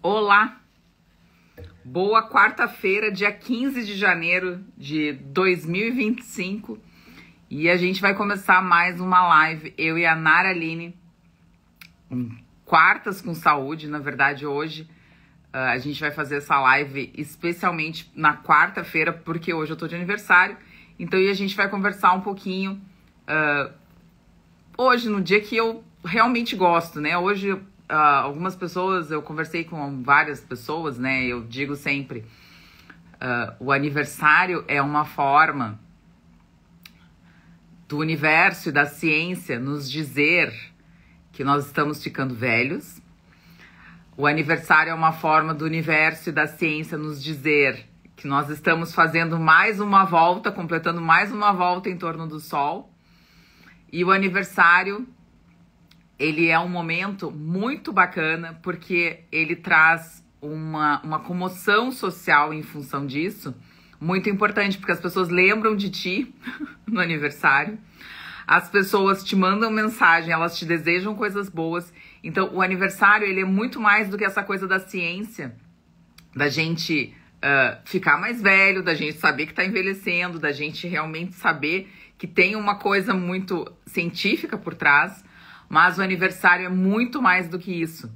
Olá, boa quarta-feira, dia 15 de janeiro de 2025 e a gente vai começar mais uma live, eu e a Nara Aline, quartas com saúde. Na verdade hoje a gente vai fazer essa live especialmente na quarta-feira, porque hoje eu tô de aniversário, então e a gente vai conversar um pouquinho hoje, no dia que eu realmente gosto, né? Hoje algumas pessoas, eu conversei com várias pessoas, né? Eu digo sempre, o aniversário é uma forma do universo e da ciência nos dizer que nós estamos ficando velhos. O aniversário é uma forma do universo e da ciência nos dizer que nós estamos fazendo mais uma volta, completando mais uma volta em torno do Sol. E o aniversário, ele é um momento muito bacana, porque ele traz uma comoção social em função disso, muito importante, porque as pessoas lembram de ti no aniversário, as pessoas te mandam mensagem, elas te desejam coisas boas. Então, o aniversário, ele é muito mais do que essa coisa da ciência, da gente ficar mais velho, da gente saber que tá envelhecendo, da gente realmente saber que tem uma coisa muito científica por trás. Mas o aniversário é muito mais do que isso.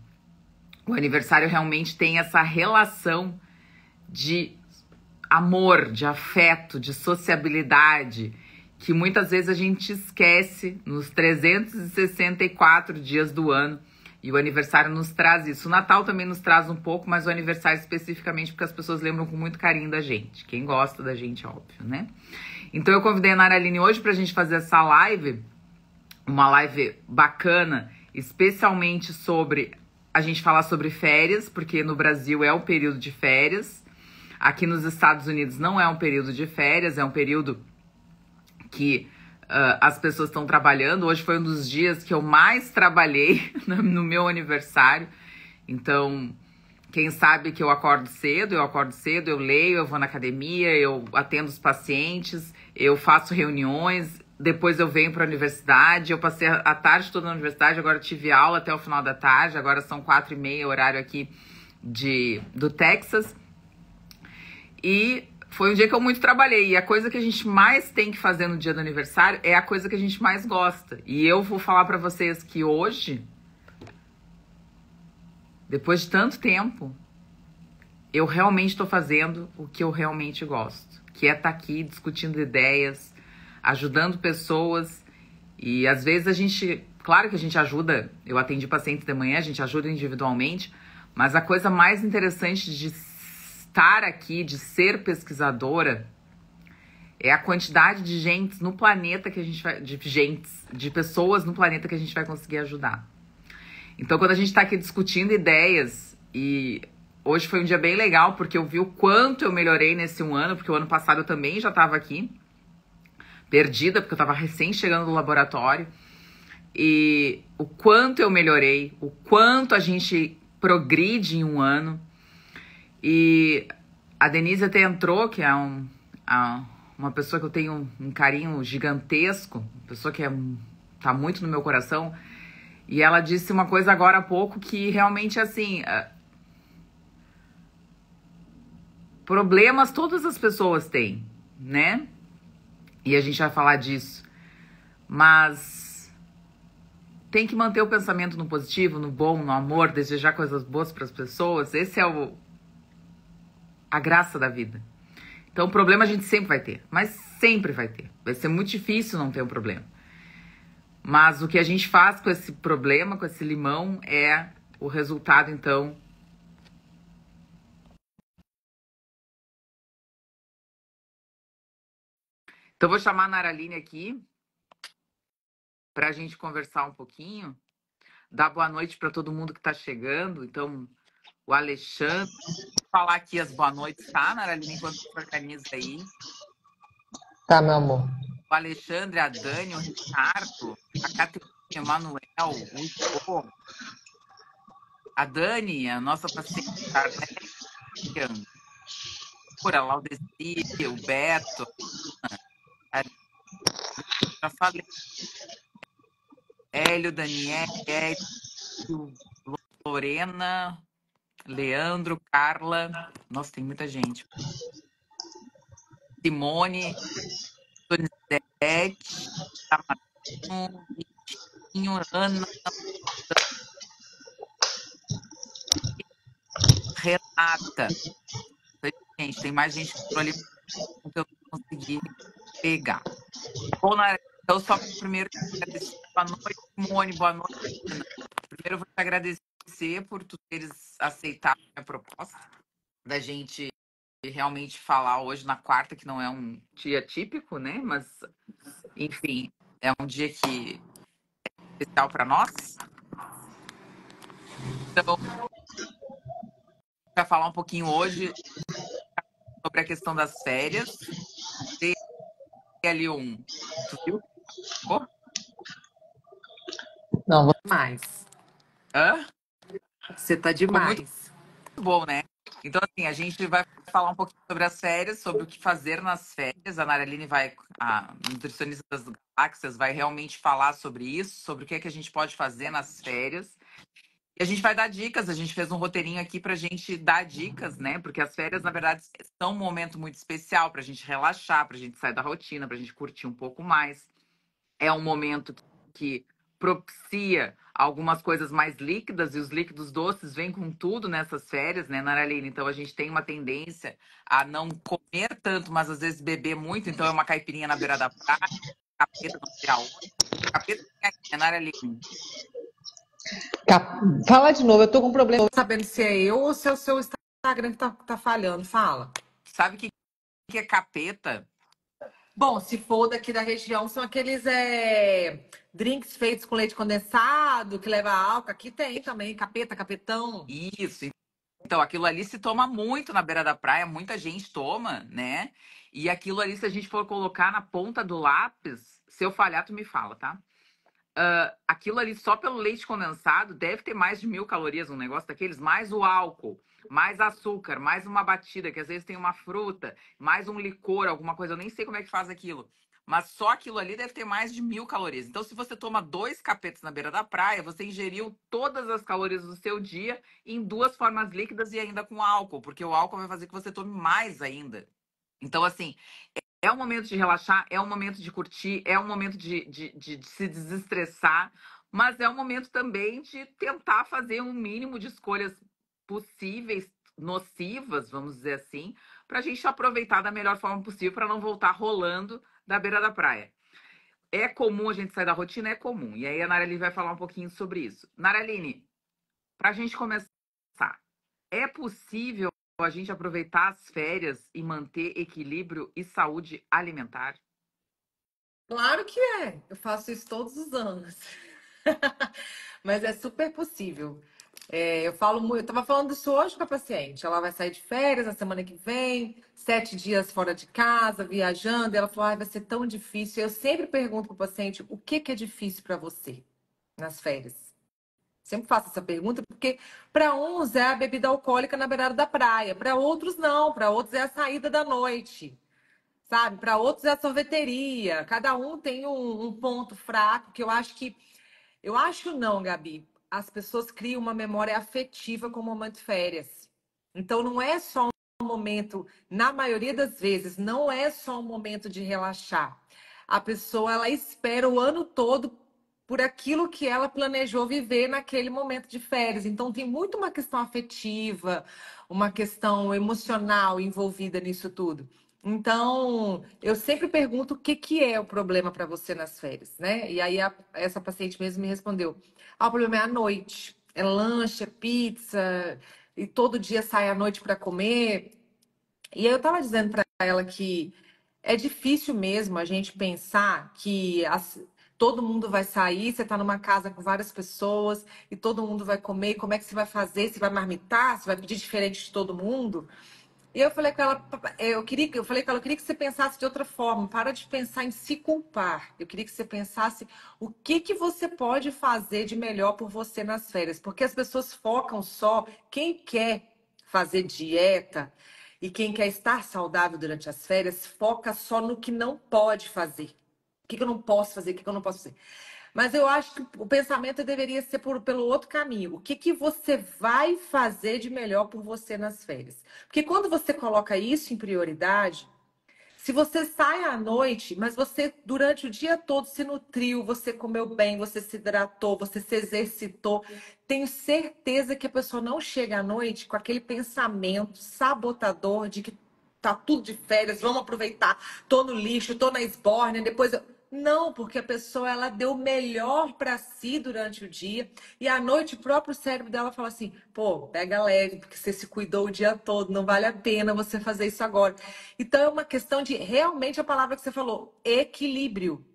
O aniversário realmente tem essa relação de amor, de afeto, de sociabilidade, que muitas vezes a gente esquece nos 364 dias do ano. E o aniversário nos traz isso. O Natal também nos traz um pouco, mas o aniversário especificamente porque as pessoas lembram com muito carinho da gente. Quem gosta da gente, óbvio, né? Então eu convidei a Nara Aline hoje pra gente fazer essa live, uma live bacana, especialmente sobre a gente falar sobre férias, porque no Brasil é o período de férias. Aqui nos Estados Unidos não é um período de férias, é um período que as pessoas estão trabalhando. Hoje foi um dos dias que eu mais trabalhei no meu aniversário. Então, quem sabe que eu acordo cedo, eu leio, eu vou na academia, eu atendo os pacientes, eu faço reuniões. Depois eu venho para a universidade, eu passei a tarde toda na universidade, agora tive aula até o final da tarde, agora são 4h30, horário aqui do Texas. E foi um dia que eu muito trabalhei, e a coisa que a gente mais tem que fazer no dia do aniversário é a coisa que a gente mais gosta. E eu vou falar para vocês que hoje, depois de tanto tempo, eu realmente estou fazendo o que eu realmente gosto, que é estar aqui discutindo ideias, ajudando pessoas. E às vezes a gente, claro que a gente ajuda, eu atendi pacientes de manhã, a gente ajuda individualmente, mas a coisa mais interessante de estar aqui, de ser pesquisadora, é a quantidade de gente no planeta que a gente vai, de pessoas no planeta que a gente vai conseguir ajudar. Então, quando a gente está aqui discutindo ideias, e hoje foi um dia bem legal, porque eu vi o quanto eu melhorei nesse um ano, porque o ano passado eu também já estava aqui, perdida, porque eu estava recém chegando no laboratório, e o quanto eu melhorei, o quanto a gente progride em um ano. E a Denise até entrou, que é uma pessoa que eu tenho um carinho gigantesco, uma pessoa que tá muito no meu coração, e ela disse uma coisa agora há pouco que realmente, assim, problemas todas as pessoas têm, né? E a gente vai falar disso. Mas tem que manter o pensamento no positivo, no bom, no amor, desejar coisas boas para as pessoas. Esse é a graça da vida. Então, problema a gente sempre vai ter, mas sempre vai ter. Vai ser muito difícil não ter um problema. Mas o que a gente faz com esse problema, com esse limão, é o resultado, então. Então, vou chamar a Nara Aline aqui para a gente conversar um pouquinho. Dar boa noite para todo mundo que está chegando. Então, o Alexandre, vou falar aqui as boa noites, tá, Nara Aline, enquanto você organiza aí. Tá, meu amor. O Alexandre, a Dani, o Ricardo, a Caterina, o Emanuel, o Ivo, a Dani, a nossa paciente, a Arnélia, a Laudeci, o Beto, já falei, Hélio, Daniel, Hélio, Lorena, Leandro, Carla. Nossa, tem muita gente. Simone, Donizete, Manu, Vitinho, Ana, Renata. Gente, tem mais gente que entrou ali que eu não consegui pegar. Bom, então, só primeiro agradecer. Boa noite, Simone. Boa noite, Ana. Primeiro, eu vou te agradecer por tu teres aceitado a minha proposta da gente realmente falar hoje na quarta, que não é um dia típico, né? Mas, enfim, é um dia que é especial para nós. Então, vai falar um pouquinho hoje sobre a questão das férias. Tem ali um. Tu viu? Oh, Não, Demais. hã? Você tá Ficou muito demais. bom, né? Então, assim, a gente vai falar um pouquinho sobre as férias, sobre o que fazer nas férias. A Naraline vai, a nutricionista das galáxias, vai realmente falar sobre isso, sobre o que é que a gente pode fazer nas férias. E a gente vai dar dicas, a gente fez um roteirinho aqui pra gente dar dicas, né? Porque as férias, na verdade, são um momento muito especial pra gente relaxar, pra gente sair da rotina, pra gente curtir um pouco mais. É um momento que propicia algumas coisas mais líquidas, e os líquidos doces vêm com tudo nessas férias, né, Naraline? Então a gente tem uma tendência a não comer tanto, mas às vezes beber muito. Então é uma caipirinha na beira da praia, capeta não sei aonde. Capeta tem aqui, né, Naraline? Fala de novo, eu tô com um problema. Tô sabendo se é eu ou se é o seu Instagram que tá falhando. Fala. Sabe o que é capeta? Bom, se for daqui da região, são aqueles drinks feitos com leite condensado, que leva álcool. Aqui tem também, capeta, capetão. Isso. Então, aquilo ali se toma muito na beira da praia, muita gente toma, né? E aquilo ali, se a gente for colocar na ponta do lápis, se eu falhar, tu me fala, tá? Aquilo ali só pelo leite condensado deve ter mais de 1.000 calorias, um negócio daqueles, mais o álcool, mais açúcar, mais uma batida, que às vezes tem uma fruta, mais um licor, alguma coisa, eu nem sei como é que faz aquilo. Mas só aquilo ali deve ter mais de 1.000 calorias. Então, se você toma 2 capetes na beira da praia, você ingeriu todas as calorias do seu dia em 2 formas líquidas e ainda com álcool, porque o álcool vai fazer que você tome mais ainda. Então, assim, é um momento de relaxar, é um momento de curtir, é um momento de se desestressar, mas é um momento também de tentar fazer um mínimo de escolhas possíveis, nocivas, vamos dizer assim, para a gente aproveitar da melhor forma possível para não voltar rolando da beira da praia. É comum a gente sair da rotina? É comum. E aí a Naraline vai falar um pouquinho sobre isso. Naraline, para a gente começar, é possível a gente aproveitar as férias e manter equilíbrio e saúde alimentar? Claro que é. Eu faço isso todos os anos. Mas é super possível. Eu falo muito, eu tava falando isso hoje com a paciente. Ela vai sair de férias na semana que vem, 7 dias fora de casa, viajando. E ela falou: vai ser tão difícil. Eu sempre pergunto pro paciente o que que é difícil para você nas férias. Sempre faço essa pergunta porque para uns é a bebida alcoólica na beirada da praia, para outros não, para outros é a saída da noite. Sabe? Para outros é a sorveteria. Cada um tem um ponto fraco que eu acho que. Eu acho não, Gabi. As pessoas criam uma memória afetiva com o momento de férias. Então não é só um momento, na maioria das vezes, não é só um momento de relaxar. A pessoa ela espera o ano todo por aquilo que ela planejou viver naquele momento de férias. Então tem muito uma questão afetiva, uma questão emocional envolvida nisso tudo. Então, eu sempre pergunto o que que é o problema para você nas férias, né? E aí essa paciente mesmo me respondeu: o problema é a noite, é lanche, é pizza, e todo dia sai à noite para comer. E aí eu tava dizendo para ela que é difícil mesmo a gente pensar que todo mundo vai sair, você tá numa casa com várias pessoas e todo mundo vai comer, e como é que você vai fazer? Você vai marmitar? Você vai pedir diferente de todo mundo? E eu falei com ela, eu falei com ela, eu queria que você pensasse de outra forma, para de pensar em se culpar. Eu queria que você pensasse o que que você pode fazer de melhor por você nas férias, porque as pessoas focam só quem quer fazer dieta e quem quer estar saudável durante as férias, foca só no que não pode fazer. O que que eu não posso fazer, o que que eu não posso fazer. Mas eu acho que o pensamento deveria ser pelo outro caminho. O que que você vai fazer de melhor por você nas férias? Porque quando você coloca isso em prioridade, se você sai à noite, mas você durante o dia todo se nutriu, você comeu bem, você se hidratou, você se exercitou, tenho certeza que a pessoa não chega à noite com aquele pensamento sabotador de que tá tudo de férias, vamos aproveitar, tô no lixo, tô na esbórnia, depois eu... Não, porque a pessoa ela deu o melhor para si durante o dia e à noite o próprio cérebro dela fala assim: pô, pega leve, porque você se cuidou o dia todo, não vale a pena você fazer isso agora. Então é uma questão de realmente a palavra que você falou, equilíbrio.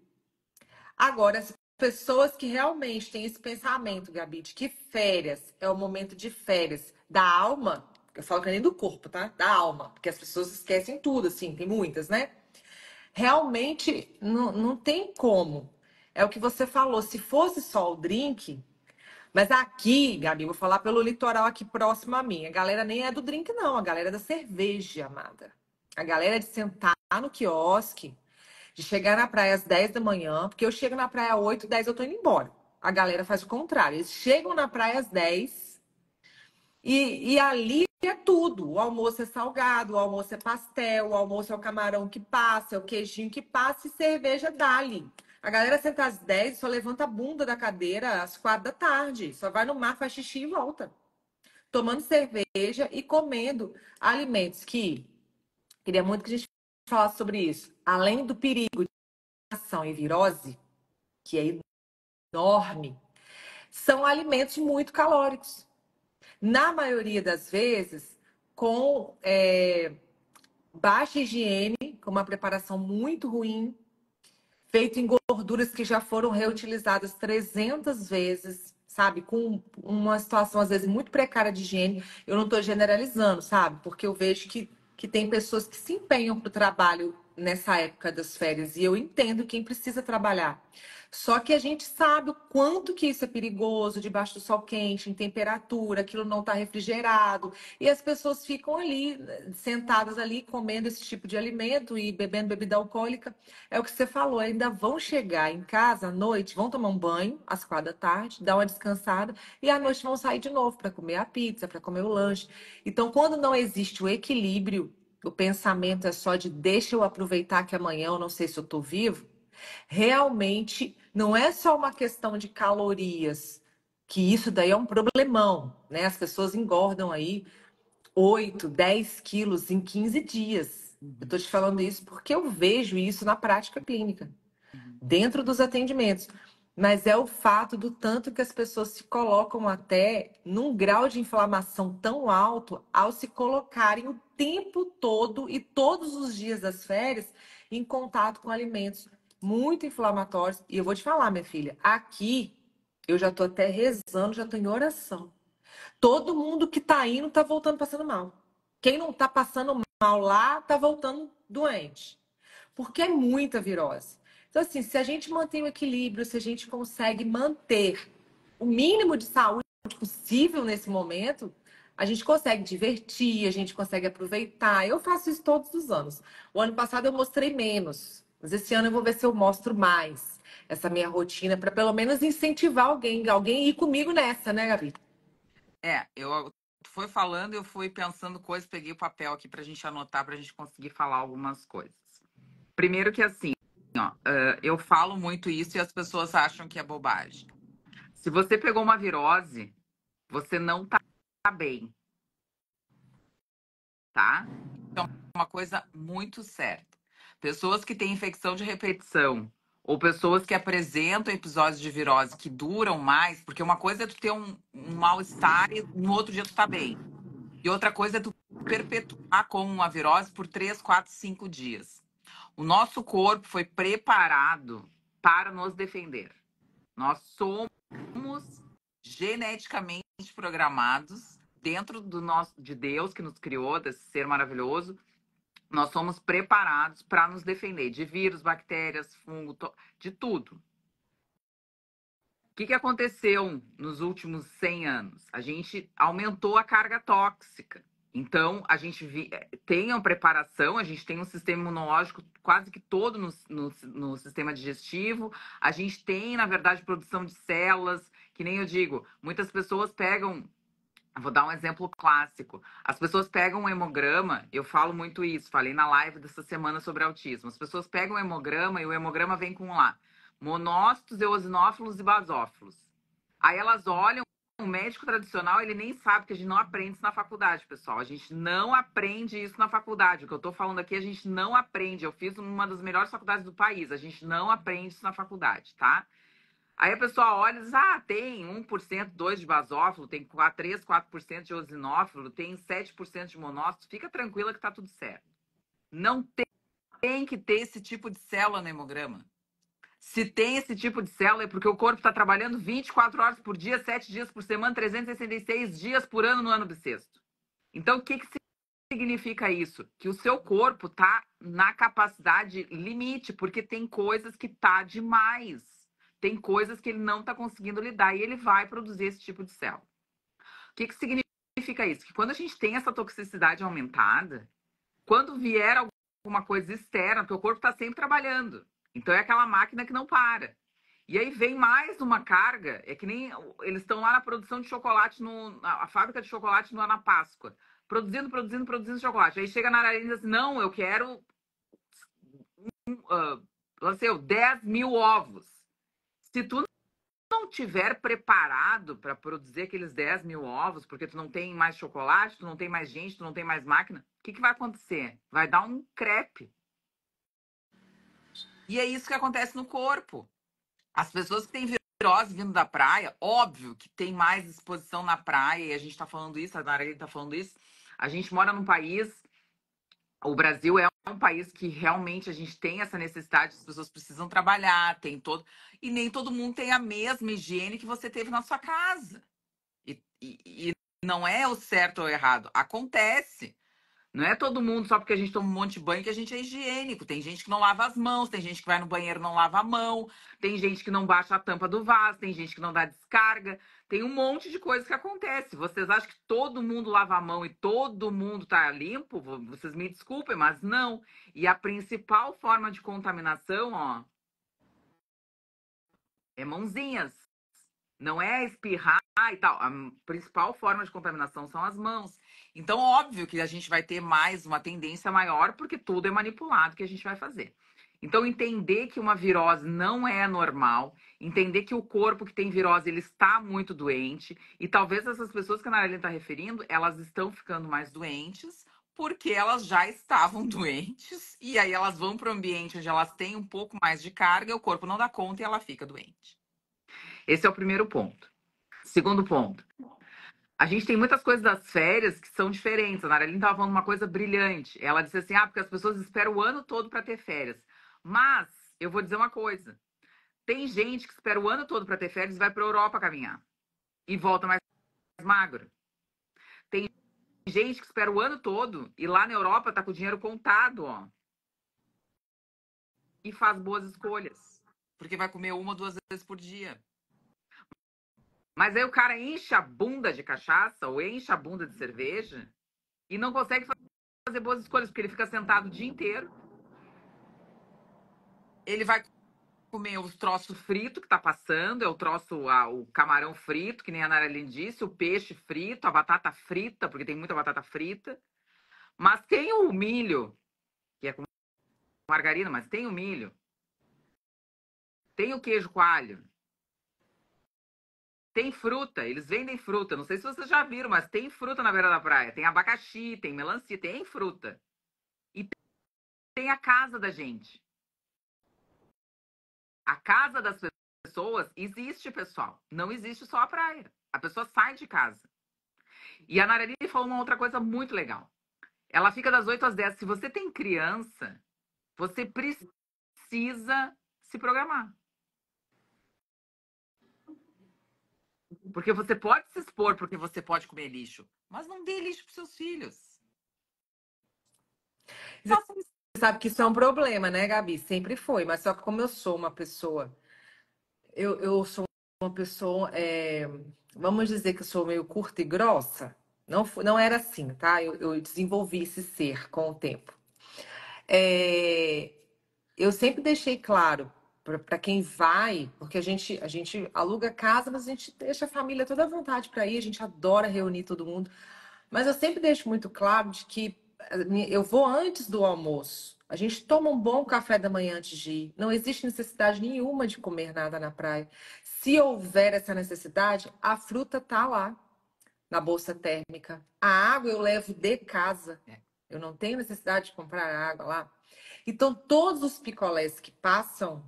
Agora, as pessoas que realmente têm esse pensamento, Gabi, de que férias é o momento de férias da alma, eu falo que nem do corpo, tá? Da alma, porque as pessoas esquecem tudo, assim, tem muitas, né? Realmente não tem como. É o que você falou, se fosse só o drink, mas aqui, Gabi, vou falar pelo litoral aqui próximo a mim. A galera nem é do drink, não. A galera é da cerveja, amada. A galera é de sentar no quiosque, de chegar na praia às 10 da manhã, porque eu chego na praia às 8, 10 eu tô indo embora. A galera faz o contrário. Eles chegam na praia às 10 e ali é tudo. O almoço é salgado, o almoço é pastel, o almoço é o camarão que passa, é o queijinho que passa e cerveja dali. A galera senta às 10 só levanta a bunda da cadeira às 4 da tarde. Só vai no mar, faz xixi e volta. Tomando cerveja e comendo alimentos que... Queria muito que a gente falasse sobre isso. Além do perigo de infecção e virose, que é enorme, são alimentos muito calóricos. Na maioria das vezes, com baixa higiene, com uma preparação muito ruim, feito em gorduras que já foram reutilizadas 300 vezes, sabe? Com uma situação, às vezes, muito precária de higiene. Eu não estou generalizando, sabe? Porque eu vejo que tem pessoas que se empenham para o trabalho nessa época das férias. E eu entendo quem precisa trabalhar. Só que a gente sabe o quanto que isso é perigoso, debaixo do sol quente, em temperatura, aquilo não está refrigerado. E as pessoas ficam ali, sentadas ali, comendo esse tipo de alimento e bebendo bebida alcoólica. É o que você falou, ainda vão chegar em casa à noite, vão tomar um banho às 4 da tarde, dar uma descansada, e à noite vão sair de novo para comer a pizza, para comer o lanche. Então, quando não existe o equilíbrio, o pensamento é só de deixa eu aproveitar que amanhã eu não sei se eu estou vivo, realmente não é só uma questão de calorias, que isso daí é um problemão, né? As pessoas engordam aí 8, 10 quilos em 15 dias. Eu tô te falando isso porque eu vejo isso na prática clínica, dentro dos atendimentos. Mas é o fato do tanto que as pessoas se colocam até num grau de inflamação tão alto ao se colocarem o tempo todo e todos os dias das férias em contato com alimentos muito inflamatórios. E eu vou te falar, minha filha, aqui eu já tô até rezando, já tô em oração. Todo mundo que tá indo tá voltando passando mal. Quem não tá passando mal lá, tá voltando doente. Porque é muita virose. Então, assim, se a gente mantém o equilíbrio, se a gente consegue manter o mínimo de saúde possível nesse momento, a gente consegue divertir, a gente consegue aproveitar. Eu faço isso todos os anos. O ano passado eu mostrei menos, mas esse ano eu vou ver se eu mostro mais essa minha rotina para pelo menos incentivar alguém a ir comigo nessa, né, Gabi? Tu foi falando, eu fui pensando coisas, peguei o papel aqui pra gente anotar, pra gente conseguir falar algumas coisas. Primeiro que assim, ó, eu falo muito isso e as pessoas acham que é bobagem. Se você pegou uma virose, você não tá bem, tá? Então, é uma coisa muito certa. Pessoas que têm infecção de repetição ou pessoas que apresentam episódios de virose que duram mais, porque uma coisa é tu ter um mal-estar e no outro dia tu tá bem. E outra coisa é tu perpetuar com uma virose por 3, 4, 5 dias. O nosso corpo foi preparado para nos defender. Nós somos geneticamente programados dentro do nosso, de Deus que nos criou, desse ser maravilhoso. Nós somos preparados para nos defender de vírus, bactérias, fungo, de tudo. O que aconteceu nos últimos 100 anos? A gente aumentou a carga tóxica. Então, a gente tem a preparação, a gente tem um sistema imunológico quase que todo no sistema digestivo, a gente tem, na verdade, produção de células, que nem eu digo, muitas pessoas pegam. Vou dar um exemplo clássico. As pessoas pegam um hemograma, eu falo muito isso, falei na live dessa semana sobre autismo. As pessoas pegam o hemograma e o hemograma vem com lá monócitos, eosinófilos e basófilos. Aí elas olham, o médico tradicional, ele nem sabe que a gente não aprende isso na faculdade, pessoal. A gente não aprende isso na faculdade. O que eu tô falando aqui, a gente não aprende. Eu fiz uma das melhores faculdades do país. A gente não aprende isso na faculdade, tá? Aí a pessoa olha e diz, tem 1%, 2% de basófilo, tem 3, 4% de eosinófilo, tem 7% de monócito. Fica tranquila que tá tudo certo. Não tem que ter esse tipo de célula no hemograma. Se tem esse tipo de célula é porque o corpo está trabalhando 24 horas por dia, 7 dias por semana, 366 dias por ano no ano bissexto. Então, o que significa isso? Que o seu corpo está na capacidade limite, porque tem coisas que tá demais. Tem coisas que ele não está conseguindo lidar e ele vai produzir esse tipo de célula. O que significa isso? Que quando a gente tem essa toxicidade aumentada, quando vier alguma coisa externa, teu corpo está sempre trabalhando. Então é aquela máquina que não para. E aí vem mais uma carga, é que nem eles estão lá na produção de chocolate, a fábrica de chocolate lá na Páscoa. Produzindo chocolate. Aí chega na área e diz assim, não, eu quero 10 mil ovos. Se tu não tiver preparado para produzir aqueles 10 mil ovos, porque tu não tem mais chocolate, tu não tem mais gente, tu não tem mais máquina, o que vai acontecer? Vai dar um crepe. E é isso que acontece no corpo. As pessoas que têm virose vindo da praia, óbvio que tem mais exposição na praia, e a gente tá falando isso, a Nara tá falando isso. A gente mora num país, o Brasil é um país que realmente a gente tem essa necessidade, as pessoas precisam trabalhar, tem todo. E nem todo mundo tem a mesma higiene que você teve na sua casa. E não é o certo ou errado. Acontece. Não é todo mundo, só porque a gente toma um monte de banho, que a gente é higiênico. Tem gente que não lava as mãos, tem gente que vai no banheiro e não lava a mão, tem gente que não baixa a tampa do vaso, tem gente que não dá descarga. Tem um monte de coisa que acontece. Vocês acham que todo mundo lava a mão e todo mundo tá limpo? Vocês me desculpem, mas não. E a principal forma de contaminação, é mãozinhas. Não é espirrar e tal. A principal forma de contaminação são as mãos. Então, óbvio que a gente vai ter mais uma tendência maior, porque tudo é manipulado que a gente vai fazer. Então, entender que uma virose não é normal, entender que o corpo que tem virose, ele está muito doente, e talvez essas pessoas que a Narelli está referindo, elas estão ficando mais doentes, porque elas já estavam doentes, e aí elas vão para o ambiente onde elas têm um pouco mais de carga, o corpo não dá conta e ela fica doente. Esse é o primeiro ponto. Segundo ponto. A gente tem muitas coisas das férias que são diferentes. A Naraline estava falando uma coisa brilhante. Ela disse assim, porque as pessoas esperam o ano todo para ter férias. Mas, eu vou dizer uma coisa. Tem gente que espera o ano todo para ter férias e vai para a Europa caminhar. E volta mais magro. Tem gente que espera o ano todo e lá na Europa tá com o dinheiro contado, e faz boas escolhas. Porque vai comer 1 ou 2 vezes por dia. Mas aí o cara enche a bunda de cachaça ou enche a bunda de cerveja e não consegue fazer boas escolhas, porque ele fica sentado o dia inteiro. Ele vai comer o troço frito que tá passando, é o troço, o camarão frito, que nem a Naraline disse, o peixe frito, a batata frita, porque tem muita batata frita. Mas tem o milho, que é com margarina, mas tem o milho. Tem o queijo coalho. Tem fruta, eles vendem fruta. Não sei se vocês já viram, mas tem fruta na beira da praia. Tem abacaxi, tem melancia, tem fruta. E tem a casa da gente. A casa das pessoas existe, pessoal. Não existe só a praia. A pessoa sai de casa. E a Nareli falou uma outra coisa muito legal. Ela fica das 8 às 10. Se você tem criança, você precisa se programar. Porque você pode se expor, porque você pode comer lixo. Mas não dê lixo para seus filhos. Você sabe que isso é um problema, né, Gabi? Sempre foi. Mas só que como eu sou uma pessoa... Eu sou uma pessoa... vamos dizer que eu sou meio curta e grossa, Não era assim, tá? Eu desenvolvi esse ser com o tempo. É, eu sempre deixei claro para quem vai, porque a gente aluga casa, mas a gente deixa a família toda à vontade para ir, a gente adora reunir todo mundo. Mas eu sempre deixo muito claro de que eu vou antes do almoço. A gente toma um bom café da manhã antes de ir. Não existe necessidade nenhuma de comer nada na praia. Se houver essa necessidade, a fruta tá lá na bolsa térmica. A água eu levo de casa. Eu não tenho necessidade de comprar água lá. Então, todos os picolés que passam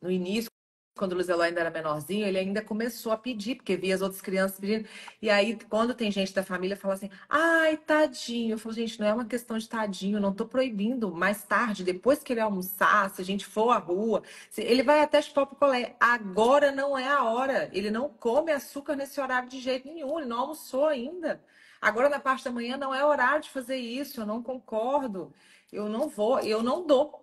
no início, quando o Luiz Eloy ainda era menorzinho, ele ainda começou a pedir, porque via as outras crianças pedindo. E aí, quando tem gente da família, fala assim: ai, tadinho. Eu falo, gente, não é uma questão de tadinho, não tô proibindo. Mais tarde, depois que ele almoçar, se a gente for à rua, ele vai até chupar o picolé. Agora não é a hora. Ele não come açúcar nesse horário de jeito nenhum, ele não almoçou ainda. Agora, na parte da manhã, não é horário de fazer isso, eu não concordo. Eu não vou, eu não dou.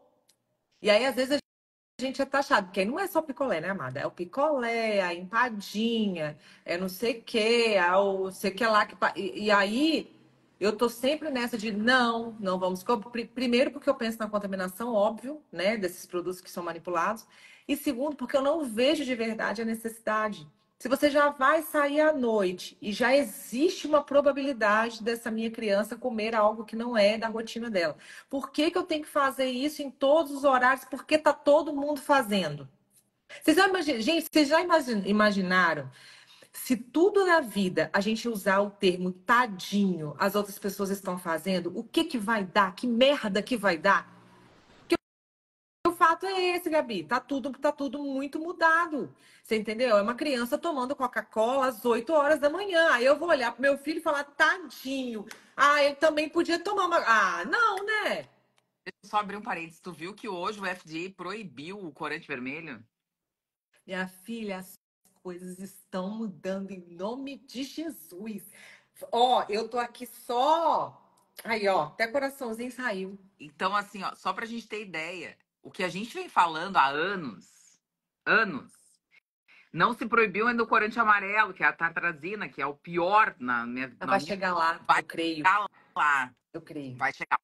E aí, às vezes, a gente é taxado, porque aí não é só picolé, né, amada? É o picolé, a empadinha, é não sei o que, é o sei que lá. E aí, eu tô sempre nessa de não vamos. Primeiro, porque eu penso na contaminação, óbvio, né, desses produtos que são manipulados. E segundo, porque eu não vejo de verdade a necessidade. Se você já vai sair à noite e já existe uma probabilidade dessa minha criança comer algo que não é da rotina dela. Por que que eu tenho que fazer isso em todos os horários? Porque tá todo mundo fazendo. Gente, vocês já imaginaram se tudo na vida a gente usar o termo tadinho, as outras pessoas estão fazendo, o que que vai dar? Que merda que vai dar? O fato é esse, Gabi. Tá tudo muito mudado. Você entendeu? É uma criança tomando Coca-Cola às 8 horas da manhã. Aí eu vou olhar pro meu filho e falar, tadinho. Ah, ele também podia tomar uma. Ah, não, né? Deixa eu só abrir um parênteses. Tu viu que hoje o FDA proibiu o corante vermelho? Minha filha, as coisas estão mudando em nome de Jesus. Ó, eu tô aqui só. Aí, ó, até coraçãozinho saiu. Então, assim, ó, só pra gente ter ideia, o que a gente vem falando há anos, não se proibiu ainda o corante amarelo, que é a tartrazina, que é o pior Vai chegar lá, vai eu creio. chegar lá, Eu creio. vai chegar.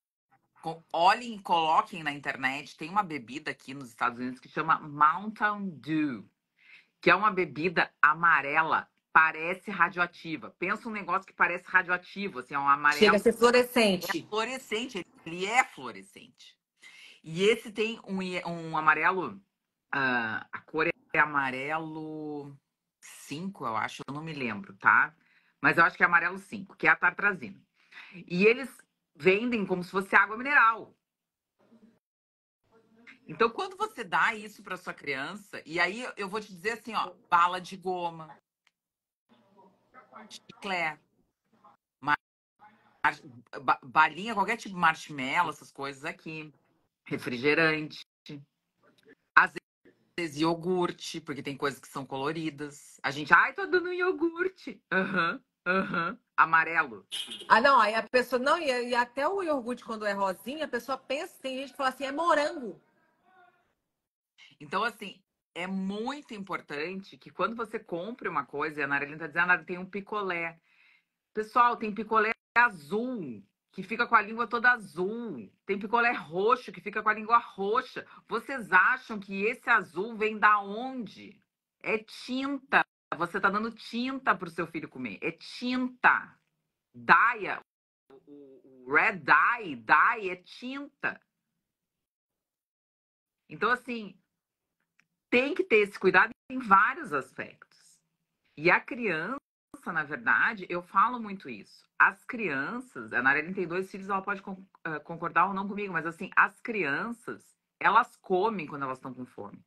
Olhem e coloquem na internet, tem uma bebida aqui nos Estados Unidos que chama Mountain Dew, que é uma bebida amarela, parece radioativa. Pensa um negócio que parece radioativo, assim, é um Chega a amarelo ser fluorescente. fluorescente, ele é fluorescente. E esse tem um amarelo, a cor é amarelo 5, eu acho, eu não me lembro, tá? Mas eu acho que é amarelo 5, que é a tartrazina. E eles vendem como se fosse água mineral. Então, quando você dá isso para sua criança, e aí eu vou te dizer assim, ó, bala de goma, chiclete, balinha, qualquer tipo de marshmallow, essas coisas aqui, refrigerante, às vezes iogurte, porque tem coisas que são coloridas. A gente, ai, tô dando iogurte. Amarelo. Ah, não, aí a pessoa. Não, e até o iogurte, quando é rosinha, a pessoa pensa, tem gente que fala assim, é morango. Então, assim, é muito importante que quando você compre uma coisa, e a Narelina tá dizendo, ah, tem um picolé. Pessoal, tem picolé azul, que fica com a língua toda azul. Tem picolé roxo, que fica com a língua roxa. Vocês acham que esse azul vem da onde? É tinta. Você tá dando tinta pro seu filho comer. É tinta. Dye, o red dye é tinta. Então, assim, tem que ter esse cuidado em vários aspectos. E a criança, na verdade, eu falo muito isso. As crianças, a Narelli tem 2 filhos, ela pode concordar ou não comigo, mas assim, as crianças, elas comem quando elas estão com fome.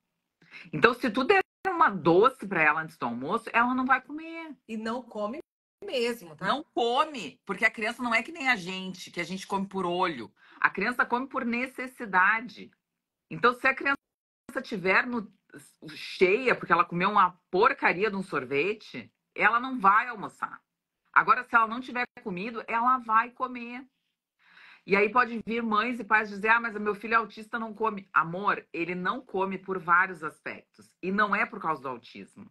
Então, se tu der uma doce para ela antes do almoço, ela não vai comer. E não come mesmo, tá? Não come, porque a criança não é que nem a gente, que a gente come por olho. A criança come por necessidade. Então, se a criança estiver cheia, porque ela comeu uma porcaria de um sorvete, ela não vai almoçar. Agora, se ela não tiver comido, ela vai comer. E aí pode vir mães e pais dizer, ah, mas o meu filho é autista, não come. Amor, ele não come por vários aspectos. E não é por causa do autismo.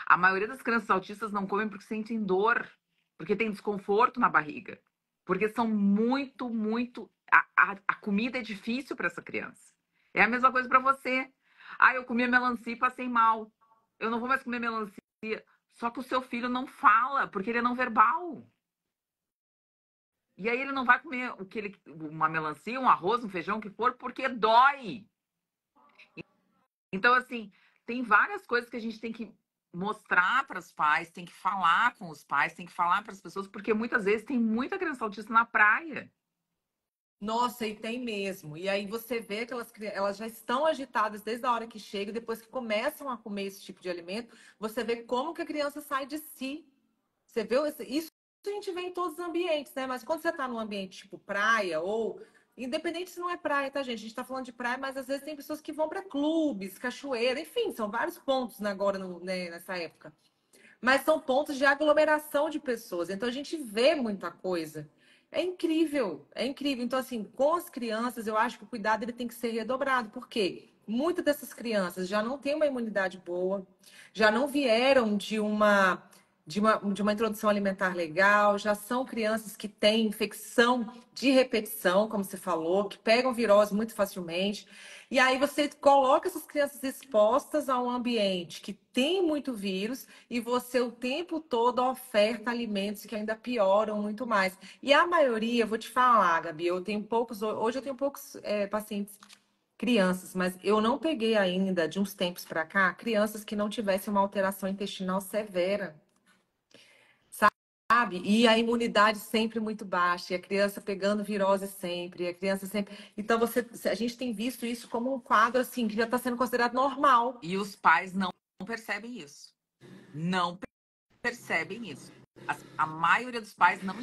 A maioria das crianças autistas não comem porque sentem dor. porque tem desconforto na barriga, porque são muito, muito. A comida é difícil para essa criança. É a mesma coisa para você. Ah, eu comi a melancia e passei mal. Eu não vou mais comer melancia. Só que o seu filho não fala, porque ele é não verbal. E aí ele não vai comer uma melancia, um arroz, um feijão, o que for, porque dói. Então, assim, tem várias coisas que a gente tem que mostrar para os pais, tem que falar com os pais, tem que falar para as pessoas, porque muitas vezes tem muita criança autista na praia. Nossa, e tem mesmo. E aí você vê que elas já estão agitadas desde a hora que chega, e depois que começam a comer esse tipo de alimento, você vê como que a criança sai de si. Você vê isso a gente vê em todos os ambientes, né? Mas quando você está num ambiente tipo praia ou independente se não é praia, tá, gente? A gente está falando de praia, mas às vezes tem pessoas que vão para clubes, cachoeira, enfim, são vários pontos, né, agora né, nessa época. Mas são pontos de aglomeração de pessoas. Então a gente vê muita coisa. É incrível, é incrível. Então, assim, com as crianças, eu acho que o cuidado ele tem que ser redobrado. Por quê? Muitas dessas crianças já não têm uma imunidade boa, já não vieram de uma introdução alimentar legal, já são crianças que têm infecção de repetição, como você falou, que pegam virose muito facilmente. E aí você coloca essas crianças expostas a um ambiente que tem muito vírus e você o tempo todo oferta alimentos que ainda pioram muito mais. E a maioria, eu vou te falar, Gabi, hoje eu tenho poucos pacientes crianças, mas eu não peguei ainda, de uns tempos para cá, crianças que não tivessem uma alteração intestinal severa. Sabe? E a imunidade sempre muito baixa, e a criança pegando virose sempre, e a criança sempre. Então, a gente tem visto isso como um quadro assim que já está sendo considerado normal. E os pais não percebem isso. Não percebem isso. A maioria dos pais não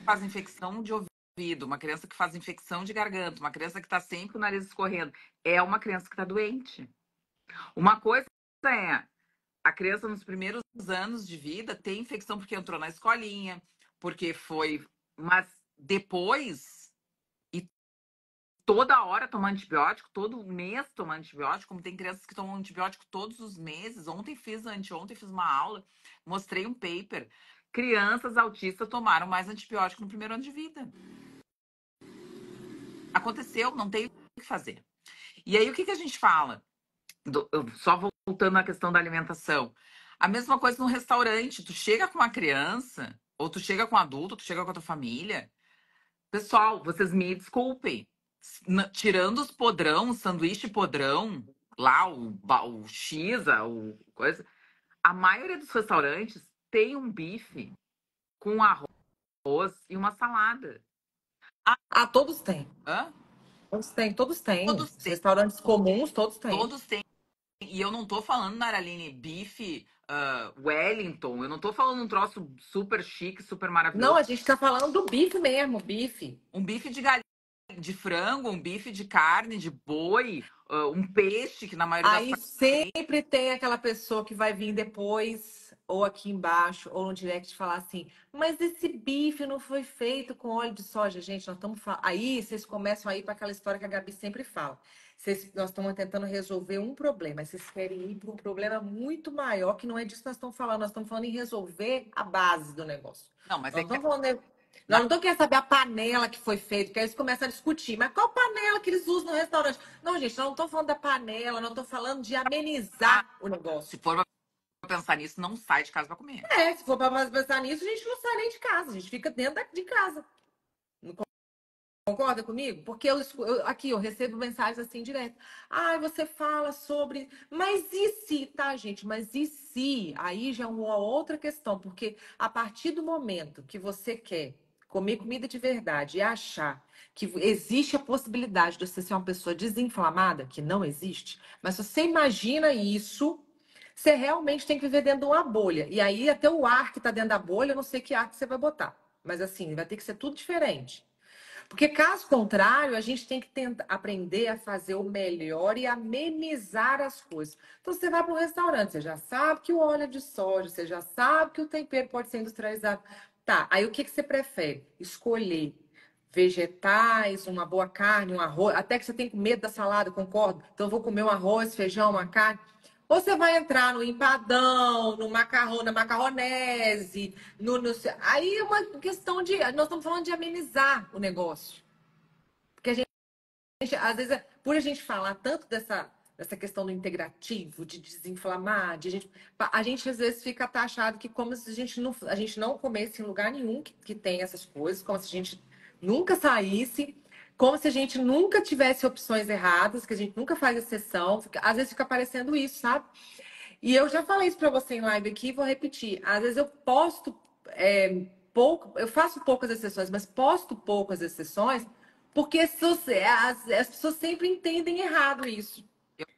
faz infecção de ouvido, uma criança que faz infecção de garganta, uma criança que está sempre com o nariz escorrendo, é uma criança que está doente. Uma coisa é a criança nos primeiros anos de vida tem infecção porque entrou na escolinha, porque foi. Mas depois, e toda hora tomar antibiótico, todo mês tomar antibiótico, como tem crianças que tomam antibiótico todos os meses. Anteontem fiz uma aula, mostrei um paper. Crianças autistas tomaram mais antibiótico no primeiro ano de vida. Aconteceu, não tem o que fazer. E aí, o que a gente fala? Só voltando à questão da alimentação. A mesma coisa no restaurante. Tu chega com uma criança, ou tu chega com um adulto, ou tu chega com a tua família. Pessoal, vocês me desculpem. Tirando os podrão, o sanduíche podrão, lá, o X, o coisa. A maioria dos restaurantes tem um bife com arroz e uma salada. Ah, todos têm. Hã? Todos têm, todos têm. Todos Os têm. restaurantes comuns, todos têm. Todos têm. E eu não tô falando, Naraline, bife Wellington. Eu não tô falando um troço super chique, super Não, maravilhoso. a gente está falando do bife mesmo, bife. Um bife de galinha, de frango, um bife de carne, de boi, um peixe, que na maioria das Aí sempre tem aquela pessoa que vai vir depois, ou aqui embaixo, ou no direct, falar assim: mas esse bife não foi feito com óleo de soja, gente. Nós estamos aí vocês começam a ir para aquela história que a Gabi sempre fala. Nós estamos tentando resolver um problema, mas vocês querem ir para um problema muito maior, que não é disso que nós estamos falando. Nós estamos falando em resolver a base do negócio. Não, mas Nós é não que estamos falando. Nós não estamos querendo saber a panela que foi feita, porque aí eles começam a discutir. Mas qual panela que eles usam no restaurante? Não, gente, eu não estou falando da panela, não estou falando de amenizar o negócio. se for pra pensar nisso, não sai de casa pra comer. Se for para pensar nisso, a gente não sai nem de casa, a gente fica dentro de casa. Não concorda comigo? Porque aqui eu recebo mensagens assim direto. Ah, você fala sobre. Mas e se, tá, gente? Mas e se? Aí já é uma outra questão, porque a partir do momento que você quer comer comida de verdade e achar que existe a possibilidade de você ser uma pessoa desinflamada, que não existe, mas se você imagina isso, você realmente tem que viver dentro de uma bolha. E aí, até o ar que está dentro da bolha, eu não sei que ar que você vai botar. Mas assim, vai ter que ser tudo diferente. Porque, caso contrário, a gente tem que tentar aprender a fazer o melhor e amenizar as coisas. Então, você vai para um restaurante, você já sabe que o óleo é de soja, você já sabe que o tempero pode ser industrializado. Tá, aí o que você prefere? Escolher vegetais, uma boa carne, um arroz. Até que você tem medo da salada, concordo. Então, eu vou comer um arroz, feijão, uma carne. Ou você vai entrar no empadão, no macarrão, na macarronese, aí é uma questão de. Nós estamos falando de amenizar o negócio. Porque às vezes, por a gente falar tanto dessa questão do integrativo, de desinflamar, a gente às vezes fica taxado que como se a gente não comesse em lugar nenhum que tem essas coisas, como se a gente nunca saísse, como se a gente nunca tivesse opções erradas, que a gente nunca faz exceção. Às vezes fica parecendo isso, sabe? E eu já falei isso para você em live aqui, vou repetir. Às vezes eu posto pouco, eu faço poucas exceções, mas posto poucas exceções porque as pessoas sempre entendem errado isso.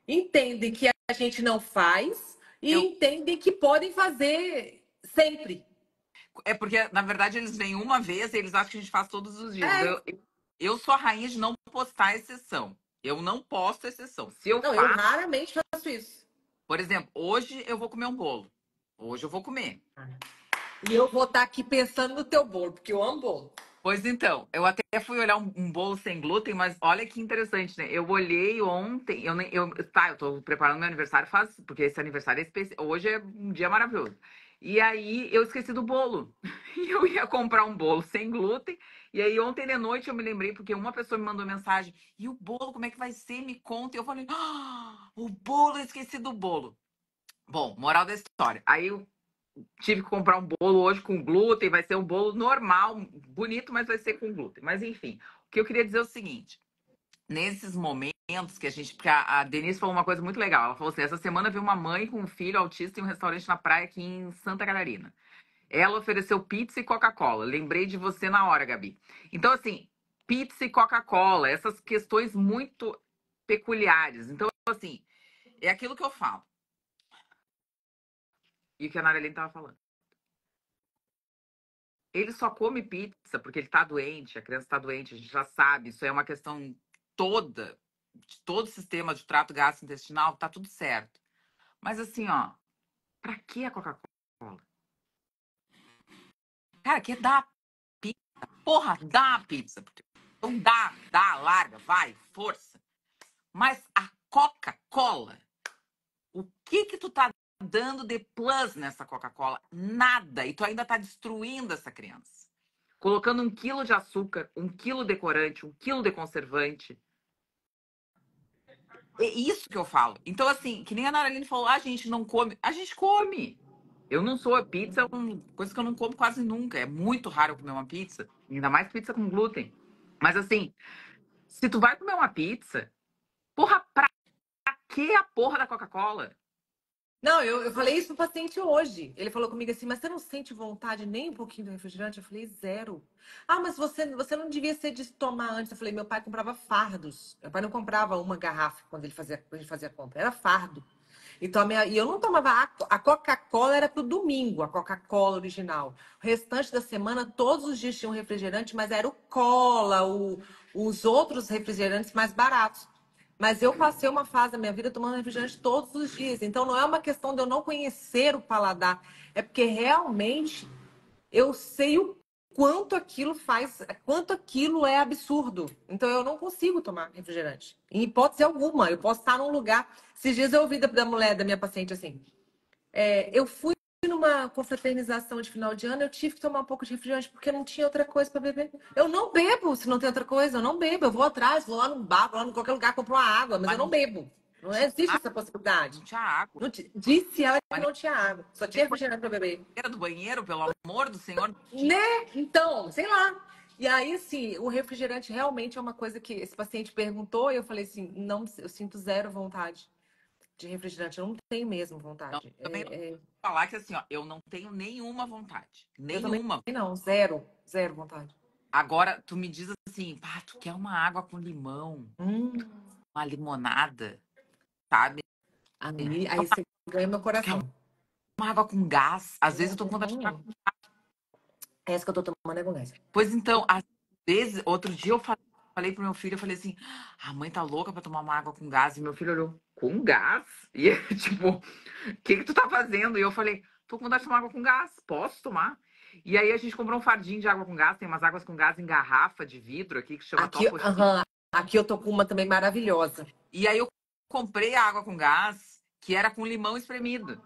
Entendem que a gente não faz e entendem que podem fazer sempre. É porque, na verdade, eles vêm uma vez e eles acham que a gente faz todos os dias. Eu sou a rainha de não postar exceção. Eu não posto exceção. Se eu Não, faço, eu raramente faço isso. por exemplo, hoje eu vou comer um bolo. Hoje eu vou comer. E eu vou estar aqui pensando no teu bolo, porque eu amo bolo. Pois então, eu até fui olhar um bolo sem glúten, mas olha que interessante, né? Eu olhei ontem, eu tô preparando meu aniversário, porque esse aniversário é especial. Hoje é um dia maravilhoso. E aí eu esqueci do bolo. E eu ia comprar um bolo sem glúten. E aí ontem de noite eu me lembrei, porque uma pessoa me mandou mensagem: e o bolo, como é que vai ser? Me conta. E eu falei: o bolo, eu esqueci do bolo. Bom, moral da história. Aí eu tive que comprar um bolo hoje com glúten, vai ser um bolo normal, bonito, mas vai ser com glúten. Mas enfim, o que eu queria dizer é o seguinte: nesses momentos que a gente. Porque a Denise falou uma coisa muito legal. Ela falou assim: essa semana veio uma mãe com um filho autista em um restaurante na praia aqui em Santa Catarina. Ela ofereceu pizza e Coca-Cola. Lembrei de você na hora, Gabi. Então, assim, pizza e Coca-Cola, essas questões muito peculiares. Então, assim, é aquilo que eu falo. E o que a Narelene estava falando. Ele só come pizza porque ele tá doente, a criança tá doente, a gente já sabe. Isso é uma questão toda, de todo o sistema de trato gastrointestinal, tá tudo certo. Mas assim, ó, pra que a Coca-Cola? Cara, que dá a pizza. Porra, dá a pizza. Então dá, larga, vai, força. Mas a Coca-Cola, o que que tu tá dando de plus nessa Coca-Cola? Nada. E tu ainda tá destruindo essa criança. Colocando 1 quilo de açúcar, 1 quilo de corante, 1 quilo de conservante. É isso que eu falo. Então, assim, que nem a Naraline falou, a gente não come. A gente come. Eu não sou. Pizza é uma coisa que eu não como quase nunca. É muito raro eu comer uma pizza. Ainda mais pizza com glúten. Mas, assim, se tu vai comer uma pizza, porra, pra que a porra da Coca-Cola? Não, eu falei isso pro paciente hoje. Ele falou comigo assim, mas você não sente vontade nem um pouquinho do refrigerante? Eu falei, zero. Ah, mas você não devia ser de tomar antes. Eu falei, meu pai comprava fardos. Meu pai não comprava uma garrafa quando a gente fazia compra, era fardo. Então, e eu não tomava a Coca-Cola, era pro domingo, a Coca-Cola original. O restante da semana, todos os dias tinha um refrigerante, mas era o cola, os outros refrigerantes mais baratos. Mas eu passei uma fase da minha vida tomando refrigerante todos os dias. Então não é uma questão de eu não conhecer o paladar. É porque realmente eu sei o quanto aquilo faz, quanto aquilo é absurdo. Então eu não consigo tomar refrigerante. Em hipótese alguma. Eu posso estar num lugar. Esses dias eu ouvi da mulher, da minha paciente, assim. Eu fui numa confraternização de final de ano, eu tive que tomar um pouco de refrigerante porque não tinha outra coisa para beber. Eu não bebo se não tem outra coisa, eu não bebo. Eu vou atrás, vou lá num bar, vou lá em qualquer lugar, compro uma água, mas eu não bebo. Não existe essa possibilidade. Não tinha água. Disse ela que não tinha água, só tinha refrigerante para beber. Era do banheiro, pelo amor do Senhor. Né? Então, sei lá. E aí, assim, o refrigerante realmente é uma coisa que esse paciente perguntou e eu falei assim, não, eu sinto zero vontade de refrigerante, eu não tenho mesmo vontade. Não, também não falar que assim, ó, eu não tenho nenhuma vontade. Eu também Nenhuma. não, zero vontade. Agora, tu me diz assim, pá, tu quer uma água com limão, uma limonada, sabe? Aí você ganha meu coração. Uma água com gás. Às vezes eu tô com vontade de tomar. Essa que eu tô tomando é com gás. Pois então, às vezes, outro dia eu falei pro meu filho, eu falei assim, a mãe tá louca pra tomar uma água com gás. E meu filho olhou, com gás? E tipo, o que tu tá fazendo? E eu falei, tô com vontade de tomar água com gás, posso tomar? E aí a gente comprou um fardinho de água com gás, tem umas águas com gás em garrafa de vidro aqui, que chama Aqui eu tô com uma também maravilhosa. E aí eu comprei a água com gás que era com limão espremido.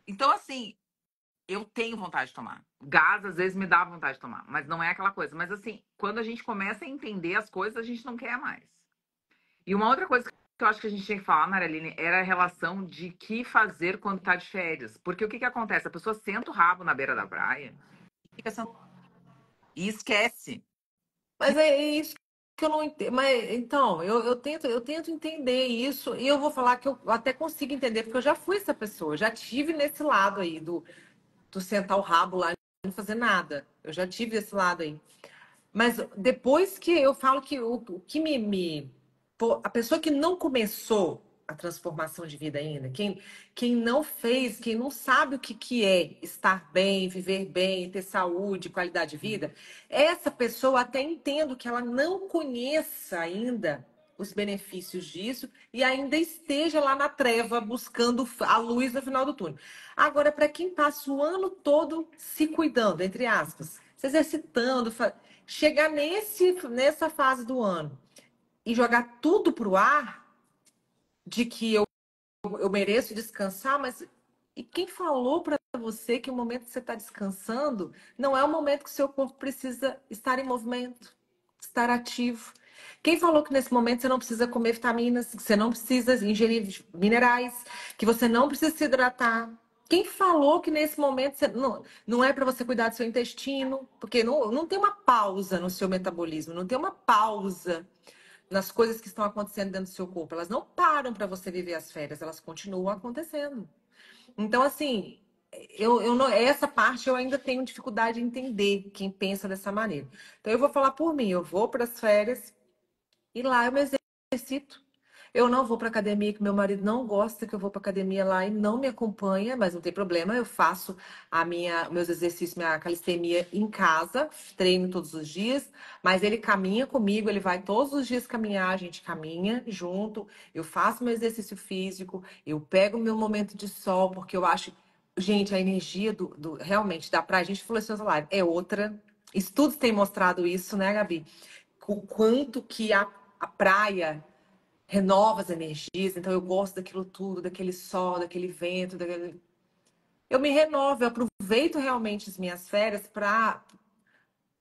Então, assim, eu tenho vontade de tomar. Gás, às vezes, me dá vontade de tomar, mas não é aquela coisa. Mas, assim, quando a gente começa a entender as coisas, a gente não quer mais. E uma outra coisa que eu acho que a gente tinha que falar, Maraline, era a relação de que fazer quando tá de férias. Porque o que que acontece? A pessoa senta o rabo na beira da praia fica e esquece. Mas é isso que eu não entendo. Mas então, eu tento entender isso e eu vou falar que eu até consigo entender, porque eu já fui essa pessoa, eu já tive nesse lado aí do sentar o rabo lá e não fazer nada. Eu já tive esse lado aí. Mas depois que eu falo que o que pô, a pessoa que não começou a transformação de vida ainda, quem não fez, quem não sabe o que é estar bem, viver bem, ter saúde, qualidade de vida, essa pessoa até entendo que ela não conheça ainda os benefícios disso e ainda esteja lá na treva buscando a luz no final do túnel. Agora, para quem passa o ano todo se cuidando, entre aspas, se exercitando, chegar nessa fase do ano e jogar tudo pro ar de que eu mereço descansar, mas e quem falou para você que o momento que você está descansando não é o momento que o seu corpo precisa estar em movimento, estar ativo? Quem falou que nesse momento você não precisa comer vitaminas, que você não precisa ingerir minerais, que você não precisa se hidratar? Quem falou que nesse momento não é para você cuidar do seu intestino? Porque não tem uma pausa no seu metabolismo, não tem uma pausa nas coisas que estão acontecendo dentro do seu corpo. Elas não param para você viver as férias, elas continuam acontecendo. Então, assim, eu não, essa parte eu ainda tenho dificuldade de entender quem pensa dessa maneira. Então, eu vou falar por mim, eu vou para as férias e lá eu me exercito. Eu não vou para academia, que meu marido não gosta que eu vou para academia lá e não me acompanha, mas não tem problema. Eu faço meus exercícios, minha calistenia em casa, treino todos os dias, mas ele caminha comigo, ele vai todos os dias caminhar, a gente caminha junto, eu faço meu exercício físico, eu pego meu momento de sol, porque eu acho, gente, a energia realmente da praia, a gente falou isso na live, é outra. Estudos têm mostrado isso, né, Gabi? O quanto que a praia renova as energias, então eu gosto daquilo tudo, daquele sol, daquele vento, eu me renovo, eu aproveito realmente as minhas férias para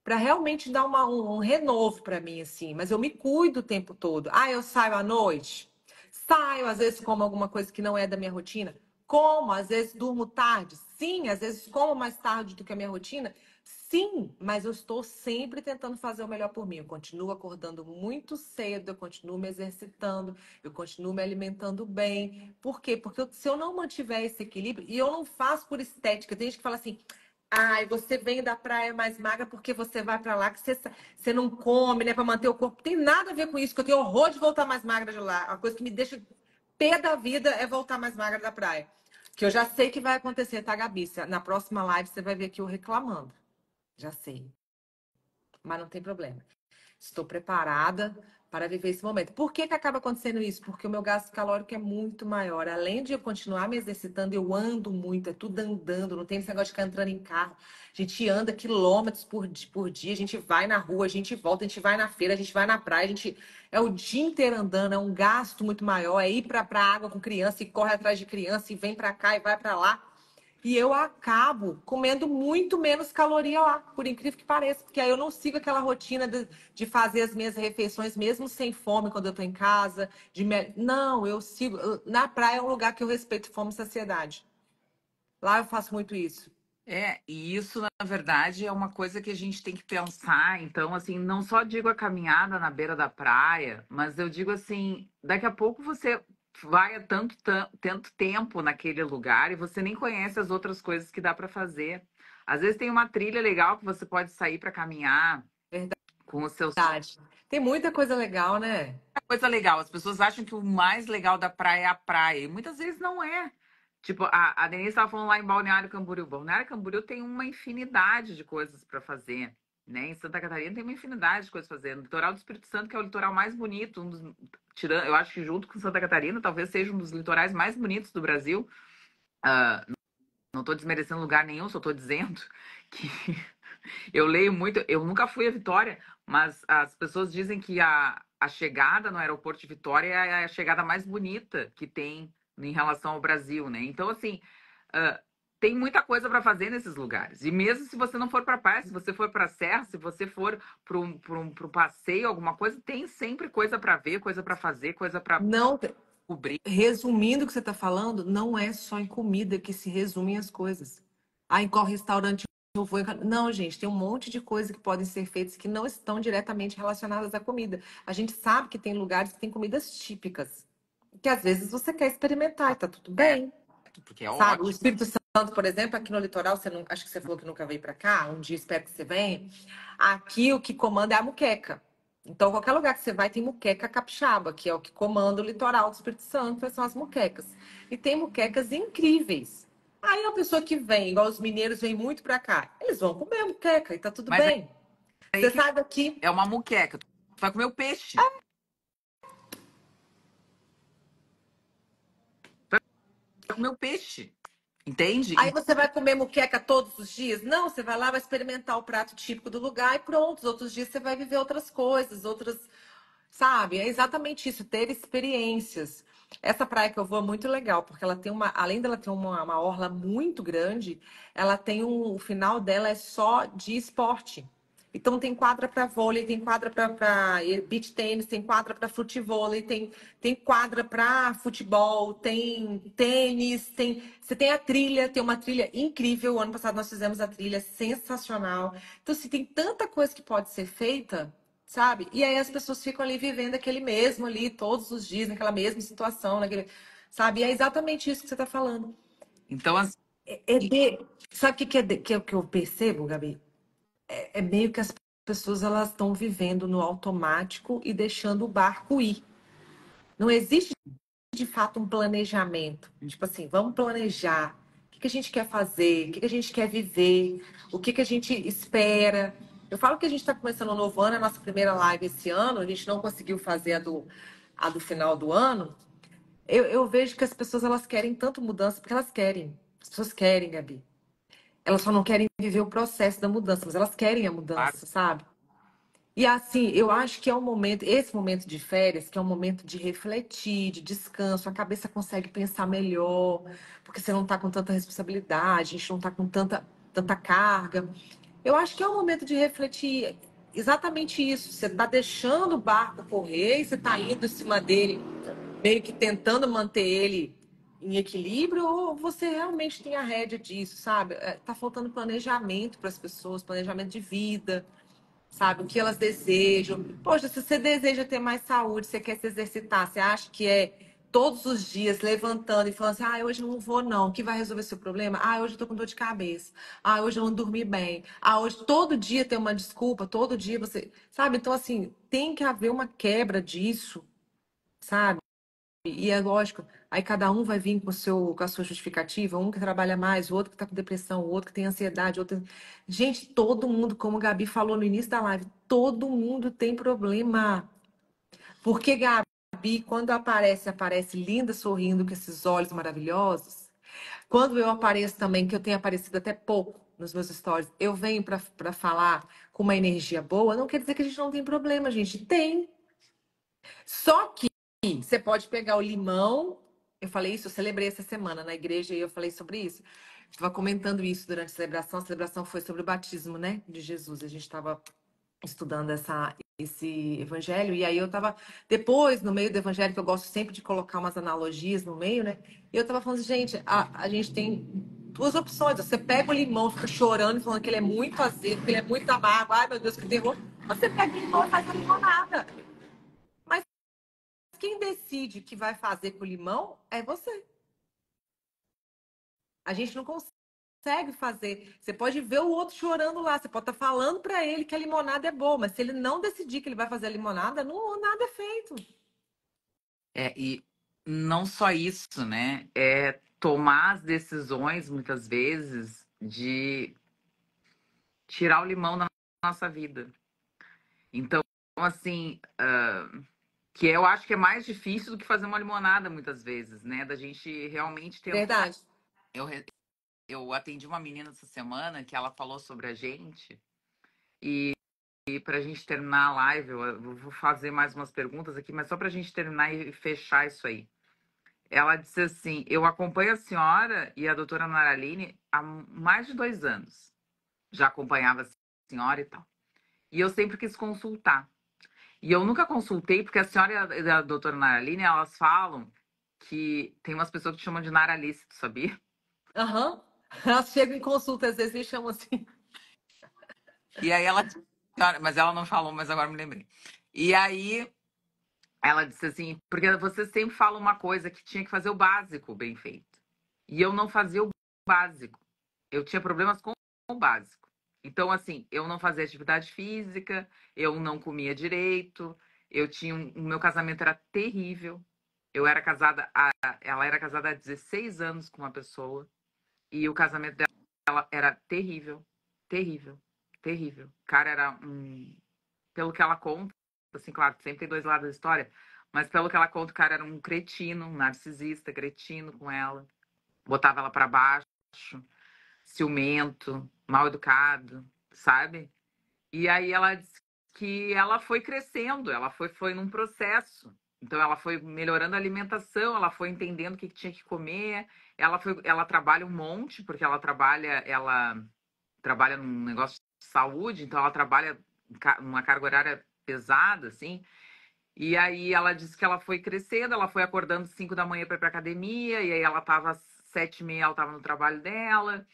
realmente dar um renovo para mim, assim, mas eu me cuido o tempo todo. Ah, eu saio à noite? Saio, às vezes como alguma coisa que não é da minha rotina. Como, às vezes durmo tarde. Sim, às vezes como mais tarde do que a minha rotina. Sim, mas eu estou sempre tentando fazer o melhor por mim. Eu continuo acordando muito cedo, eu continuo me exercitando, eu continuo me alimentando bem. Por quê? Porque se eu não mantiver esse equilíbrio, e eu não faço por estética, tem gente que fala assim, ai, você vem da praia mais magra porque você vai pra lá, que você não come, né, pra manter o corpo. Tem nada a ver com isso, que eu tenho horror de voltar mais magra de lá. A coisa que me deixa pé da vida é voltar mais magra da praia. Que eu já sei que vai acontecer, tá, Gabi? Na próxima live você vai ver aqui eu reclamando. Já sei. Mas não tem problema. Estou preparada para viver esse momento. Por que que acaba acontecendo isso? Porque o meu gasto calórico é muito maior. Além de eu continuar me exercitando, eu ando muito, é tudo andando, não tem esse negócio de ficar entrando em carro. A gente anda quilômetros por dia, a gente vai na rua, a gente volta, a gente vai na feira, a gente vai na praia, a gente é o dia inteiro andando, é um gasto muito maior, é ir para a água com criança e corre atrás de criança e vem para cá e vai para lá. E eu acabo comendo muito menos caloria lá, por incrível que pareça, porque aí eu não sigo aquela rotina de fazer as minhas refeições mesmo sem fome quando eu tô em casa. Não, eu sigo. Na praia é um lugar que eu respeito fome e saciedade. Lá eu faço muito isso. E isso, na verdade, é uma coisa que a gente tem que pensar. Então, assim, não só digo a caminhada na beira da praia, mas eu digo assim, daqui a pouco você vai há tanto tempo naquele lugar e você nem conhece as outras coisas que dá para fazer. Às vezes tem uma trilha legal que você pode sair para caminhar com os seus. Verdade. Tem muita coisa legal, né? Coisa legal, as pessoas acham que o mais legal da praia é a praia, e muitas vezes não é. Tipo, a Denise estava falando lá em Balneário Camboriú. Balneário Camboriú tem uma infinidade de coisas para fazer, né? Em Santa Catarina tem uma infinidade de coisas para fazer. No litoral do Espírito Santo, que é o litoral mais bonito, tirando, eu acho que junto com Santa Catarina, talvez seja um dos litorais mais bonitos do Brasil. Não estou desmerecendo lugar nenhum, só estou dizendo que Eu leio muito, eu nunca fui a Vitória, mas as pessoas dizem que a chegada no aeroporto de Vitória é a chegada mais bonita que tem em relação ao Brasil, né? Então, assim, ah, tem muita coisa para fazer nesses lugares. E mesmo se você não for para praia, se você for para a serra, se você for para um passeio, alguma coisa, tem sempre coisa para ver, coisa para fazer, coisa para Não, cobrir. resumindo o que você está falando, não é só em comida que se resumem as coisas. Ah, em qual restaurante eu vou? Não, gente, tem um monte de coisas que podem ser feitas que não estão diretamente relacionadas à comida. A gente sabe que tem lugares que tem comidas típicas, que às vezes você quer experimentar e tá tudo É, bem. porque é Sabe, o ótimo. Espírito Santo, por exemplo, aqui no litoral, você não, acho que você falou que nunca veio para cá, um dia espero que você venha. Aqui o que comanda é a muqueca. Então, qualquer lugar que você vai tem muqueca capixaba, que é o que comanda o litoral do Espírito Santo, são as muquecas. E tem muquecas incríveis. Aí a pessoa que vem, igual os mineiros vêm muito para cá, eles vão comer a muqueca e tá tudo Mas bem. aí Você que sai daqui, é uma muqueca. Tu vai comer o peixe. Vai comer o peixe. aí Entende? você vai comer muqueca todos os dias? Não, você vai lá, vai experimentar o prato típico do lugar e pronto. Os outros dias você vai viver outras coisas, outras. Sabe? É exatamente isso, ter experiências. Essa praia que eu vou é muito legal, porque ela tem uma, além dela ter uma orla muito grande, ela tem o final dela é só de esporte. Então tem quadra para vôlei, tem quadra para beach tênis, tem quadra para futevôlei, tem quadra para futebol, tem tênis, tem você tem a trilha, tem uma trilha incrível. O ano passado nós fizemos a trilha sensacional. Então assim, tem tanta coisa que pode ser feita, sabe? E aí as pessoas ficam ali vivendo aquele mesmo ali todos os dias, naquela mesma situação, naquele, sabe? E é exatamente isso que você está falando. Então, assim, Sabe o que, que é o que eu percebo, Gabi? É meio que as pessoas elas estão vivendo no automático e deixando o barco ir. Não existe de fato um planejamento. Tipo assim, vamos planejar. O que a gente quer fazer? O que a gente quer viver? O que a gente espera? Eu falo que a gente está começando um novo ano, a nossa primeira live esse ano, a gente não conseguiu fazer a do final do ano. Eu vejo que as pessoas elas querem tanto mudança porque elas querem. As pessoas querem, Gabi. Elas só não querem viver o processo da mudança, mas elas querem a claro, mudança, sabe? E assim, eu acho que é um momento, esse momento de férias, que é um momento de refletir, de descanso, a cabeça consegue pensar melhor, porque você não está com tanta responsabilidade, a gente não está com tanta carga. Eu acho que é um momento de refletir exatamente isso. Você está deixando o barco correr e você está indo em cima dele, meio que tentando manter ele em equilíbrio, ou você realmente tem a rédea disso, sabe? Tá faltando planejamento para as pessoas, planejamento de vida, sabe? O que elas desejam. Poxa, se você deseja ter mais saúde, você quer se exercitar, você acha que é todos os dias levantando e falando assim: ah, hoje eu não vou, não. O que vai resolver seu problema? Ah, hoje eu tô com dor de cabeça. Ah, hoje eu não dormi bem. Ah, hoje todo dia tem uma desculpa, todo dia você. Sabe? Então, assim, tem que haver uma quebra disso, sabe? E é lógico, aí cada um vai vir com a sua justificativa, um que trabalha mais, o outro que está com depressão, o outro que tem ansiedade, outro. Gente, todo mundo, como a Gabi falou no início da live, todo mundo tem problema. Porque, Gabi, quando aparece linda, sorrindo, com esses olhos maravilhosos. Quando eu apareço também, que eu tenho aparecido até pouco nos meus stories, eu venho para falar com uma energia boa, não quer dizer que a gente não tem problema, gente. Tem. Só que você pode pegar o limão. Eu falei isso, eu celebrei essa semana na igreja e eu falei sobre isso. Estava comentando isso durante a celebração. A celebração foi sobre o batismo, né, de Jesus. A gente estava estudando esse evangelho e aí eu estava depois no meio do evangelho, que eu gosto sempre de colocar umas analogias no meio, né? E eu estava falando, gente, a gente tem duas opções. Você pega o limão, fica chorando, falando que ele é muito azedo, que ele é muito amargo. Ai, meu Deus, que terror. Você pega o limão e faz uma limonada. Mas quem decide o que vai fazer com o limão é você. A gente não consegue fazer. Você pode ver o outro chorando lá, você pode estar falando para ele que a limonada é boa, mas se ele não decidir que ele vai fazer a limonada, não, nada é feito. e não só isso, né? É tomar as decisões, muitas vezes, de tirar o limão da nossa vida. Então, assim, que eu acho que é mais difícil do que fazer uma limonada, muitas vezes, né? Da gente realmente tentar. Verdade. Eu, eu atendi uma menina essa semana que ela falou sobre a gente. E para a gente terminar a live, eu vou fazer mais umas perguntas aqui, mas só para a gente terminar e fechar isso aí. Ela disse assim: eu acompanho a senhora e a doutora Naraline há mais de 2 anos. Já acompanhava a senhora e tal. E eu sempre quis consultar. E eu nunca consultei, porque a senhora e a doutora Naraline, elas falam que tem umas pessoas que chamam de Naralice, tu sabia? Aham. Elas chegam em consulta, às vezes me chamam assim. E aí ela. Mas ela não falou, mas agora me lembrei. E aí ela disse assim: porque você sempre fala uma coisa que tinha que fazer o básico bem feito. E eu não fazia o básico. Eu tinha problemas com o básico. Então, assim, eu não fazia atividade física, eu não comia direito, o meu casamento era terrível. Eu era casada, ela era casada há 16 anos com uma pessoa e o casamento dela era terrível, terrível, terrível. O cara era pelo que ela conta, assim, claro, sempre tem dois lados da história, mas pelo que ela conta, o cara era um cretino, um narcisista, cretino com ela, botava ela pra baixo, ciumento, mal educado, sabe? E aí ela disse que ela foi crescendo, ela foi num processo. Então ela foi melhorando a alimentação, ela foi entendendo o que tinha que comer, ela trabalha um monte, porque ela trabalha num negócio de saúde, então ela trabalha uma carga horária pesada, assim. E aí ela disse que ela foi crescendo, ela foi acordando 5 da manhã para ir pra academia, e aí ela tava às 7h30, ela tava no trabalho dela.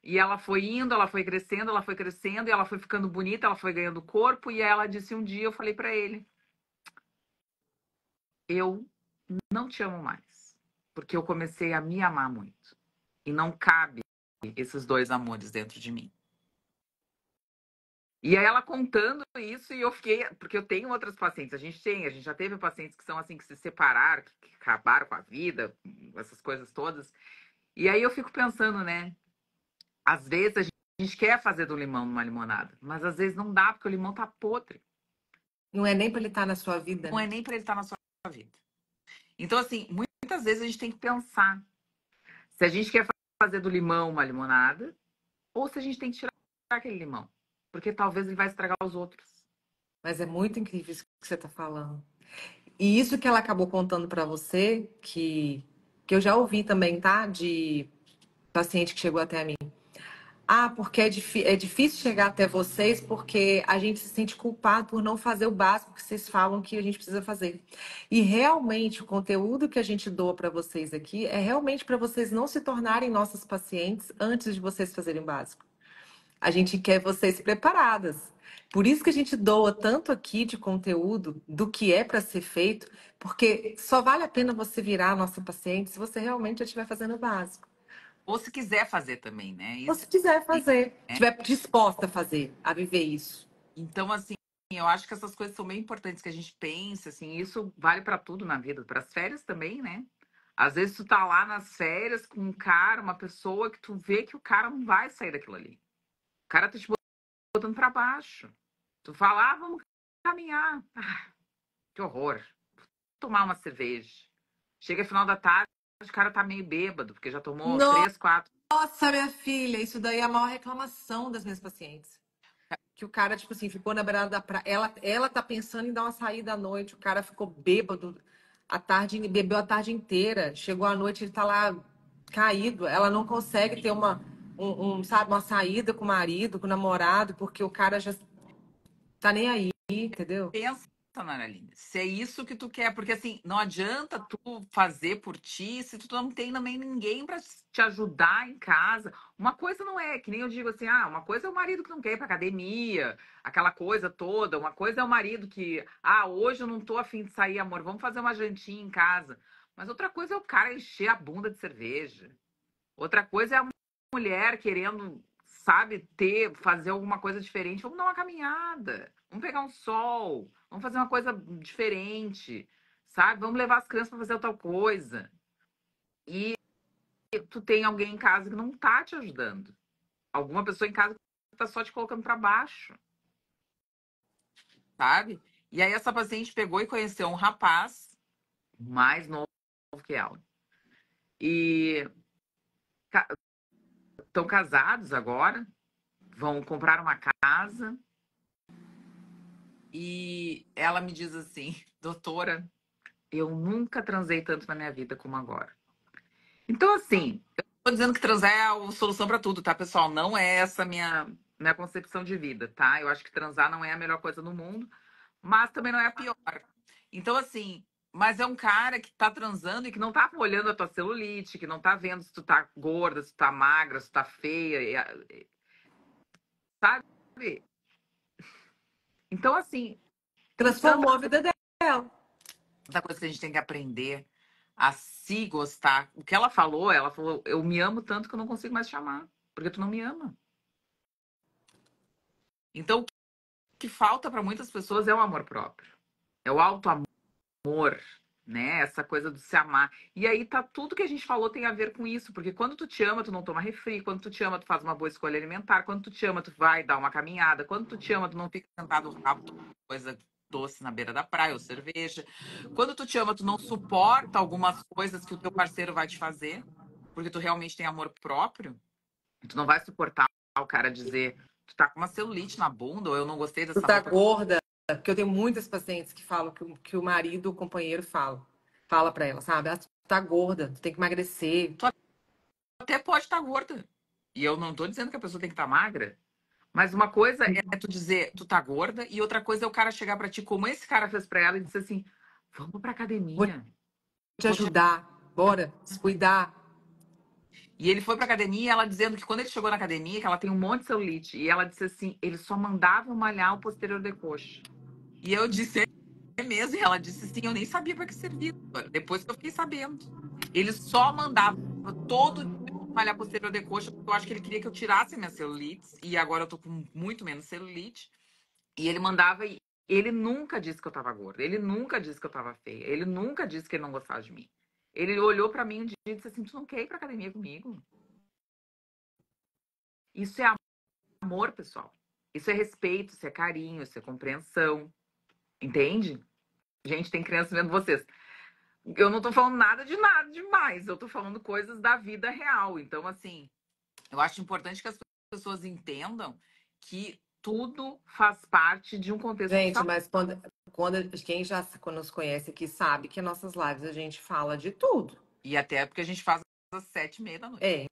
E ela foi indo, ela foi crescendo, e ela foi ficando bonita, ela foi ganhando corpo. E aí ela disse um dia, eu falei pra ele: eu não te amo mais, porque eu comecei a me amar muito. E não cabe esses dois amores dentro de mim. E aí ela contando isso, e eu fiquei, porque eu tenho outras pacientes, a gente já teve pacientes que são assim, que se separaram, que acabaram com a vida, essas coisas todas. E aí eu fico pensando, né? Às vezes a gente quer fazer do limão numa limonada, mas às vezes não dá, porque o limão tá podre. Não é nem para ele estar na sua vida, Não né? é nem para ele estar na sua vida. Então, assim, muitas vezes a gente tem que pensar se a gente quer fazer do limão uma limonada ou se a gente tem que tirar aquele limão. Porque talvez ele vai estragar os outros. Mas é muito incrível isso que você está falando. E isso que ela acabou contando para você, que eu já ouvi também, tá? De paciente que chegou até mim. Ah, porque é difícil chegar até vocês porque a gente se sente culpado por não fazer o básico que vocês falam que a gente precisa fazer. E realmente o conteúdo que a gente doa para vocês aqui é realmente para vocês não se tornarem nossos pacientes antes de vocês fazerem o básico. A gente quer vocês preparadas. Por isso que a gente doa tanto aqui de conteúdo do que é para ser feito, porque só vale a pena você virar a nossa paciente se você realmente já estiver fazendo o básico. Ou se quiser fazer também, né? Ou Isso. se quiser fazer, estiver disposta a fazer, a viver isso. Então, assim, eu acho que essas coisas são bem importantes que a gente pense, assim, isso vale para tudo na vida, para as férias também, né? Às vezes tu tá lá nas férias com um cara, uma pessoa que tu vê que o cara não vai sair daquilo ali. O cara tá te botando para baixo. Tu fala, vamos caminhar. Que horror. Tomar uma cerveja. Chega final da tarde, o cara tá meio bêbado, porque já tomou três, quatro. Nossa, minha filha, isso daí é a maior reclamação das minhas pacientes. Que o cara, tipo assim, ficou na beirada da praia. Ela tá pensando em dar uma saída à noite. O cara ficou bêbado a tarde, bebeu a tarde inteira. Chegou à noite, ele tá lá caído. Ela não consegue ter sabe, uma saída com o marido, com o namorado, porque o cara já tá nem aí, entendeu? Pensa, Naraline, se é isso que tu quer, porque assim, não adianta tu fazer por ti se tu não tem também ninguém para te ajudar em casa. Uma coisa não é, que nem eu digo assim, uma coisa é o marido que não quer ir pra academia, aquela coisa toda, uma coisa é o marido que, hoje eu não tô afim de sair, amor, vamos fazer uma jantinha em casa. Mas outra coisa é o cara encher a bunda de cerveja. Outra coisa é a mulher querendo, sabe, fazer alguma coisa diferente. Vamos dar uma caminhada, vamos pegar um sol, vamos fazer uma coisa diferente, sabe? Vamos levar as crianças para fazer outra coisa. E tu tem alguém em casa que não tá te ajudando. Alguma pessoa em casa que tá só te colocando para baixo, sabe? E aí essa paciente pegou e conheceu um rapaz mais novo que ela. E estão casados agora, vão comprar uma casa. E ela me diz assim, doutora, eu nunca transei tanto na minha vida como agora. Então, assim, eu não tô dizendo que transar é a solução pra tudo, tá, pessoal? Não é essa a minha concepção de vida, tá? Eu acho que transar não é a melhor coisa no mundo, mas também não é a pior. Então, assim, mas é um cara que tá transando e que não tá olhando a tua celulite, que não tá vendo se tu tá gorda, se tu tá magra, se tu tá feia, sabe? Então, assim, tem tanta Transformou a vida dela. coisa que a gente tem que aprender a se gostar. O que ela falou, eu me amo tanto que eu não consigo mais te amar, porque tu não me ama. Então, o que falta para muitas pessoas é o amor próprio, é o auto-amor, né? Essa coisa do se amar. E aí tá tudo que a gente falou tem a ver com isso, porque quando tu te ama, tu não toma refri, quando tu te ama, tu faz uma boa escolha alimentar, quando tu te ama, tu vai dar uma caminhada, quando tu te ama, tu não fica sentado no rabo tomando coisa doce na beira da praia ou cerveja. Quando tu te ama, tu não suporta algumas coisas que o teu parceiro vai te fazer, porque tu realmente tem amor próprio. Tu não vai suportar o cara dizer, tu tá com uma celulite na bunda, ou eu não gostei Tu dessa tá roupa. gorda, porque eu tenho muitas pacientes que falam que o marido, o companheiro fala pra ela, sabe? Ah, tu tá gorda, tu tem que emagrecer. Tu até pode estar gorda. E eu não tô dizendo que a pessoa tem que estar magra. Mas uma coisa é tu dizer, tu tá gorda, e outra coisa é o cara chegar pra ti, como esse cara fez pra ela, e dizer assim: vamos pra Vou academia. te Vou te... ajudar, bora, se cuidar. E ele foi pra academia, e ela dizendo que quando ele chegou na academia, que ela tem um monte de celulite. E ela disse assim: ele só mandava malhar o posterior de coxa. E eu disse: é mesmo? E ela disse: sim, eu nem sabia pra que servia. Depois que eu fiquei sabendo. Ele só mandava todo dia malhar posterior de coxa, porque eu acho que ele queria que eu tirasse minha celulite. E agora eu tô com muito menos celulite. E ele mandava. Ele nunca disse que eu tava gorda. Ele nunca disse que eu tava feia. Ele nunca disse que ele não gostava de mim. Ele olhou pra mim um dia e disse assim: tu não quer ir pra academia comigo? Isso é amor, pessoal. Isso é respeito, isso é carinho, isso é compreensão. Entende? Gente, tem criança vendo vocês. Eu não tô falando nada demais. Eu tô falando coisas da vida real. Então, assim, eu acho importante que as pessoas entendam que tudo faz parte de um contexto de Gente, saúde. mas quando quem já nos conhece aqui sabe que nossas lives a gente fala de tudo. E até porque a gente faz às 7h30 da noite. É,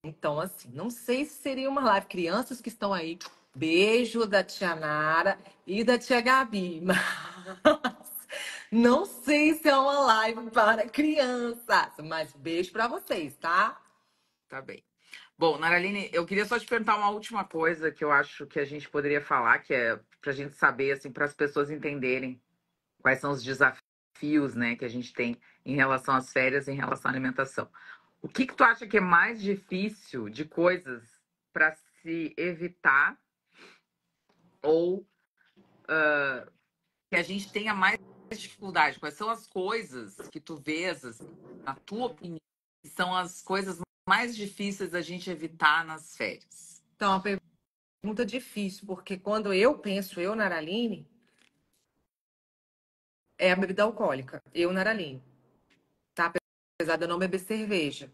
então assim, não sei se seria uma live. Crianças que estão aí, beijo da tia Nara e da tia Gabi. Mas não sei se é uma live para crianças, mas beijo para vocês, tá? Tá bem. Bom, Naraline, eu queria só te perguntar uma última coisa que eu acho que a gente poderia falar, que é pra gente saber, assim, para as pessoas entenderem quais são os desafios, né, que a gente tem em relação às férias, em relação à alimentação. O que que tu acha que é mais difícil de coisas para se evitar ou que a gente tenha mais dificuldade? Quais são as coisas que tu vês, assim, na tua opinião, que são as coisas mais difíceis da gente evitar nas férias? Então, uma pergunta difícil, porque quando eu penso, eu, Naraline, é a bebida alcoólica. Eu, Naraline, tá? Apesar de eu não beber cerveja,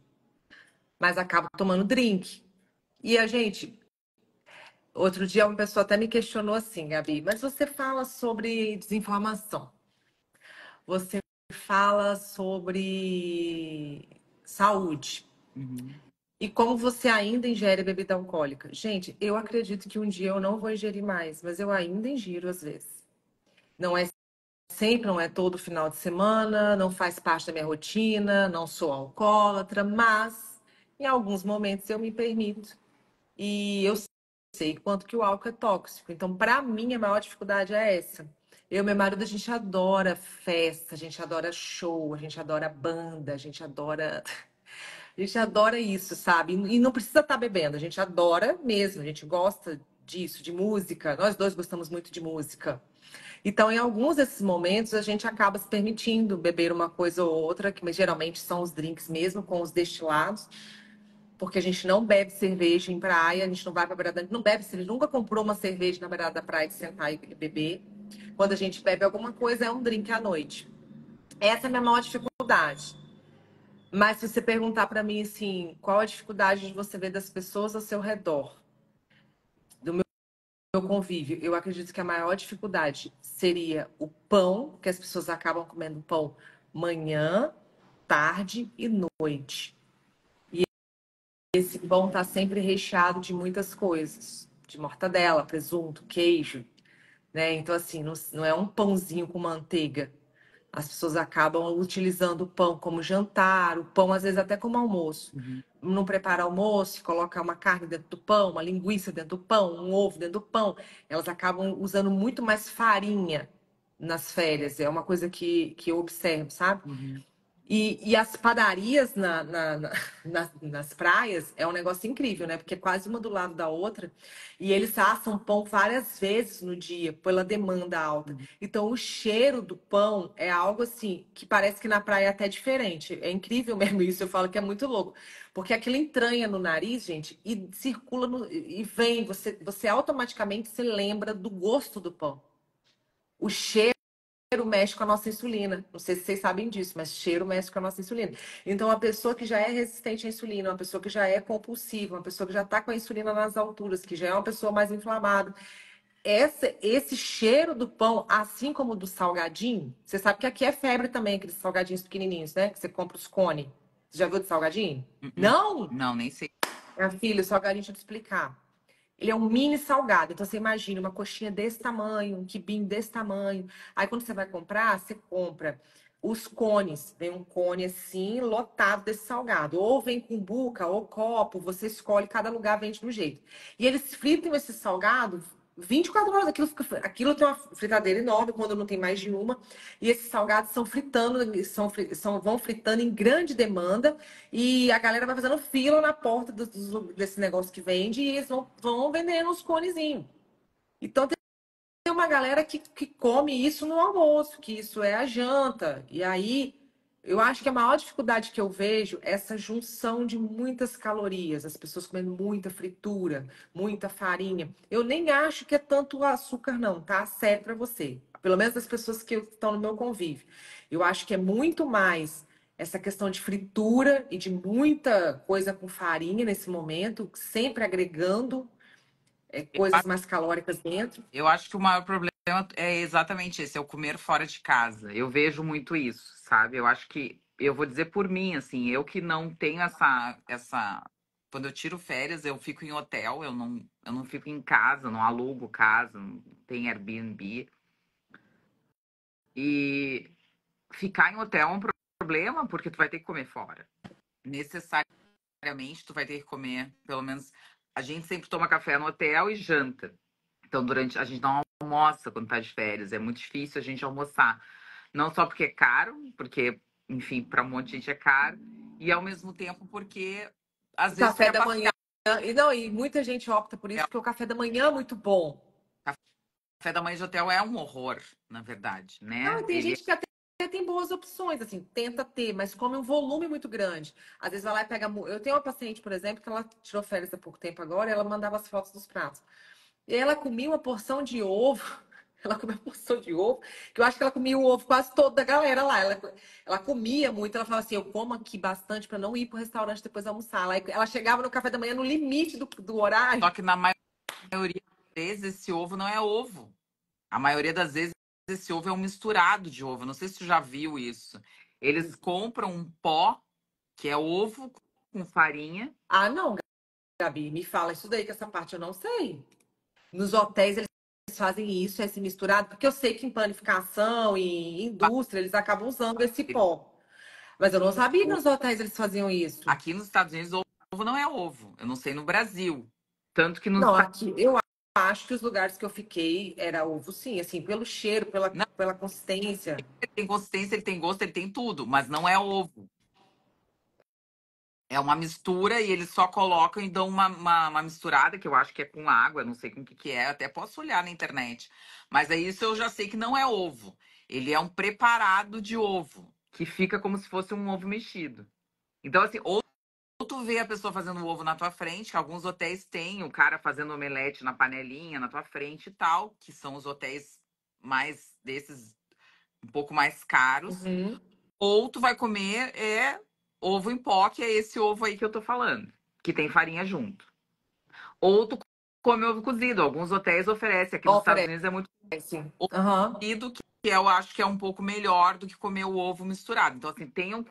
mas acabo tomando drink. E a gente, outro dia uma pessoa até me questionou assim, Gabi, mas você fala sobre desinformação, você fala sobre saúde. Uhum. E como você ainda ingere bebida alcoólica? Gente, eu acredito que um dia eu não vou ingerir mais, mas eu ainda ingiro às vezes. Não é sempre, não é todo final de semana, não faz parte da minha rotina, não sou alcoólatra, mas em alguns momentos eu me permito. E eu sei quanto que o álcool é tóxico. Então, para mim, a maior dificuldade é essa. Eu e meu marido, a gente adora festa, a gente adora show, a gente adora banda, a gente adora isso, sabe? E não precisa estar bebendo, a gente adora mesmo, a gente gosta disso, de música. Nós dois gostamos muito de música. Então, em alguns desses momentos, a gente acaba se permitindo beber uma coisa ou outra, que geralmente são os drinks mesmo, com os destilados, porque a gente não bebe cerveja em praia, a gente não vai para beirada, a gente não bebe cerveja, nunca comprou uma cerveja na beirada da praia de sentar e beber. Quando a gente bebe alguma coisa, é um drink à noite. Essa é a minha maior dificuldade. Mas se você perguntar para mim assim, qual a dificuldade de você ver das pessoas ao seu redor? Do meu convívio, eu acredito que a maior dificuldade seria o pão, que as pessoas acabam comendo pão manhã, tarde e noite. E esse pão tá sempre recheado de muitas coisas, de mortadela, presunto, queijo, né? Então, assim, não é um pãozinho com manteiga. As pessoas acabam utilizando o pão como jantar, o pão às vezes até como almoço. Não prepara almoço, coloca uma carne dentro do pão, uma linguiça dentro do pão, um ovo dentro do pão. Elas acabam usando muito mais farinha nas férias. É uma coisa que eu observo, sabe? E as padarias nas praias é um negócio incrível, né? Porque é quase uma do lado da outra. E eles assam pão várias vezes no dia, pela demanda alta. Então, o cheiro do pão é algo assim que parece que na praia é até diferente. É incrível mesmo isso. Eu falo que é muito louco. Porque aquilo entranha no nariz, gente, e circula e vem. Você automaticamente se lembra do gosto do pão. O cheiro mexe com a nossa insulina. Não sei se vocês sabem disso, mas cheiro mexe com a nossa insulina. Então, a pessoa que já é resistente à insulina, uma pessoa que já é compulsiva, uma pessoa que já está com a insulina nas alturas, que já é uma pessoa mais inflamada, esse cheiro do pão, assim como do salgadinho, você sabe que aqui é febre também, aqueles salgadinhos pequenininhos, né? Que você compra os cone. Você já viu de salgadinho? Não? Não, nem sei. Minha filha, o salgadinho, deixa eu te explicar. Ele é um mini salgado. Então, você imagina uma coxinha desse tamanho, um quibinho desse tamanho. Aí, quando você vai comprar, você compra os cones. Vem um cone assim, lotado desse salgado. Ou vem com buca, ou copo. Você escolhe, cada lugar vende de um jeito. E eles fritam esse salgado 24 horas. Aquilo tem uma fritadeira enorme, quando não tem mais de uma. E esses salgados são fritando, vão fritando em grande demanda. E a galera vai fazendo fila na porta desse negócio que vende e eles vão vendendo os conezinhos. Então tem uma galera que come isso no almoço, que isso é a janta. E aí eu acho que a maior dificuldade que eu vejo é essa junção de muitas calorias, as pessoas comendo muita fritura, muita farinha. Eu nem acho que é tanto açúcar, não, tá? Sério pra você. Pelo menos as pessoas que estão no meu convívio. Eu acho que é muito mais essa questão de fritura e de muita coisa com farinha nesse momento, sempre agregando coisas mais calóricas dentro. Eu acho que o maior problema é exatamente esse, é o comer fora de casa. Eu vejo muito isso, sabe? Eu acho que, eu vou dizer por mim, assim, eu que não tenho quando eu tiro férias, eu fico em hotel, eu não fico em casa, não alugo casa, não tem Airbnb. E ficar em hotel é um problema, porque tu vai ter que comer fora. Necessariamente, tu vai ter que comer, pelo menos, a gente sempre toma café no hotel e janta. Então, a gente não almoça quando tá de férias, é muito difícil a gente almoçar. Não só porque é caro, porque, enfim, para um monte de gente é caro, e ao mesmo tempo porque às O vezes tu café quer da passear. manhã. E muita gente opta por isso, porque o café da manhã é muito bom. Café da manhã de hotel é um horror, na verdade, Não, né? e tem gente que até tem boas opções, assim, tenta ter, mas come um volume muito grande. Às vezes vai lá e pega. Eu tenho uma paciente, por exemplo, que ela tirou férias há pouco tempo agora, e ela mandava as fotos dos pratos. E ela comia uma porção de ovo. Ela comia uma porção de ovo, que eu acho que ela comia o ovo quase todo da galera lá. Ela comia muito, ela falava assim: eu como aqui bastante para não ir pro restaurante depois almoçar. Ela chegava no café da manhã no limite do horário. Só que na maioria das vezes esse ovo não é ovo. A maioria das vezes esse ovo é um misturado de ovo. Não sei se tu já viu isso. Eles compram um pó, que é ovo com farinha. Ah, não, Gabi, me fala isso daí, que essa parte eu não sei. Nos hotéis eles fazem isso, esse misturado, porque eu sei que em panificação e indústria eles acabam usando esse pó. Mas eu não sabia que nos hotéis eles faziam isso. Aqui nos Estados Unidos, ovo não é ovo. Eu não sei no Brasil. Tanto que nos Não, Estados aqui eu acho que os lugares que eu fiquei era ovo, sim, assim, pelo cheiro, Unidos, pela consistência. ele tem consistência, ele tem gosto, ele tem tudo, mas não é ovo. É uma mistura e eles só colocam e dão uma misturada, que eu acho que é com água, não sei com o que que é, até posso olhar na internet. Mas é isso eu já sei que não é ovo. Ele é um preparado de ovo, que fica como se fosse um ovo mexido. Então, assim, ou tu vê a pessoa fazendo o ovo na tua frente, que alguns hotéis têm o cara fazendo omelete na panelinha na tua frente e tal, que são os hotéis mais desses um pouco mais caros. Uhum. Ou tu vai comer ovo em pó, que é esse ovo aí que eu tô falando, que tem farinha junto. Ou tu come ovo cozido. Alguns hotéis oferecem. Aqui nos Estados Oferece. Unidos é muito Aham. cozido, que eu acho que é um pouco melhor do que comer o ovo misturado. Então, assim, tenham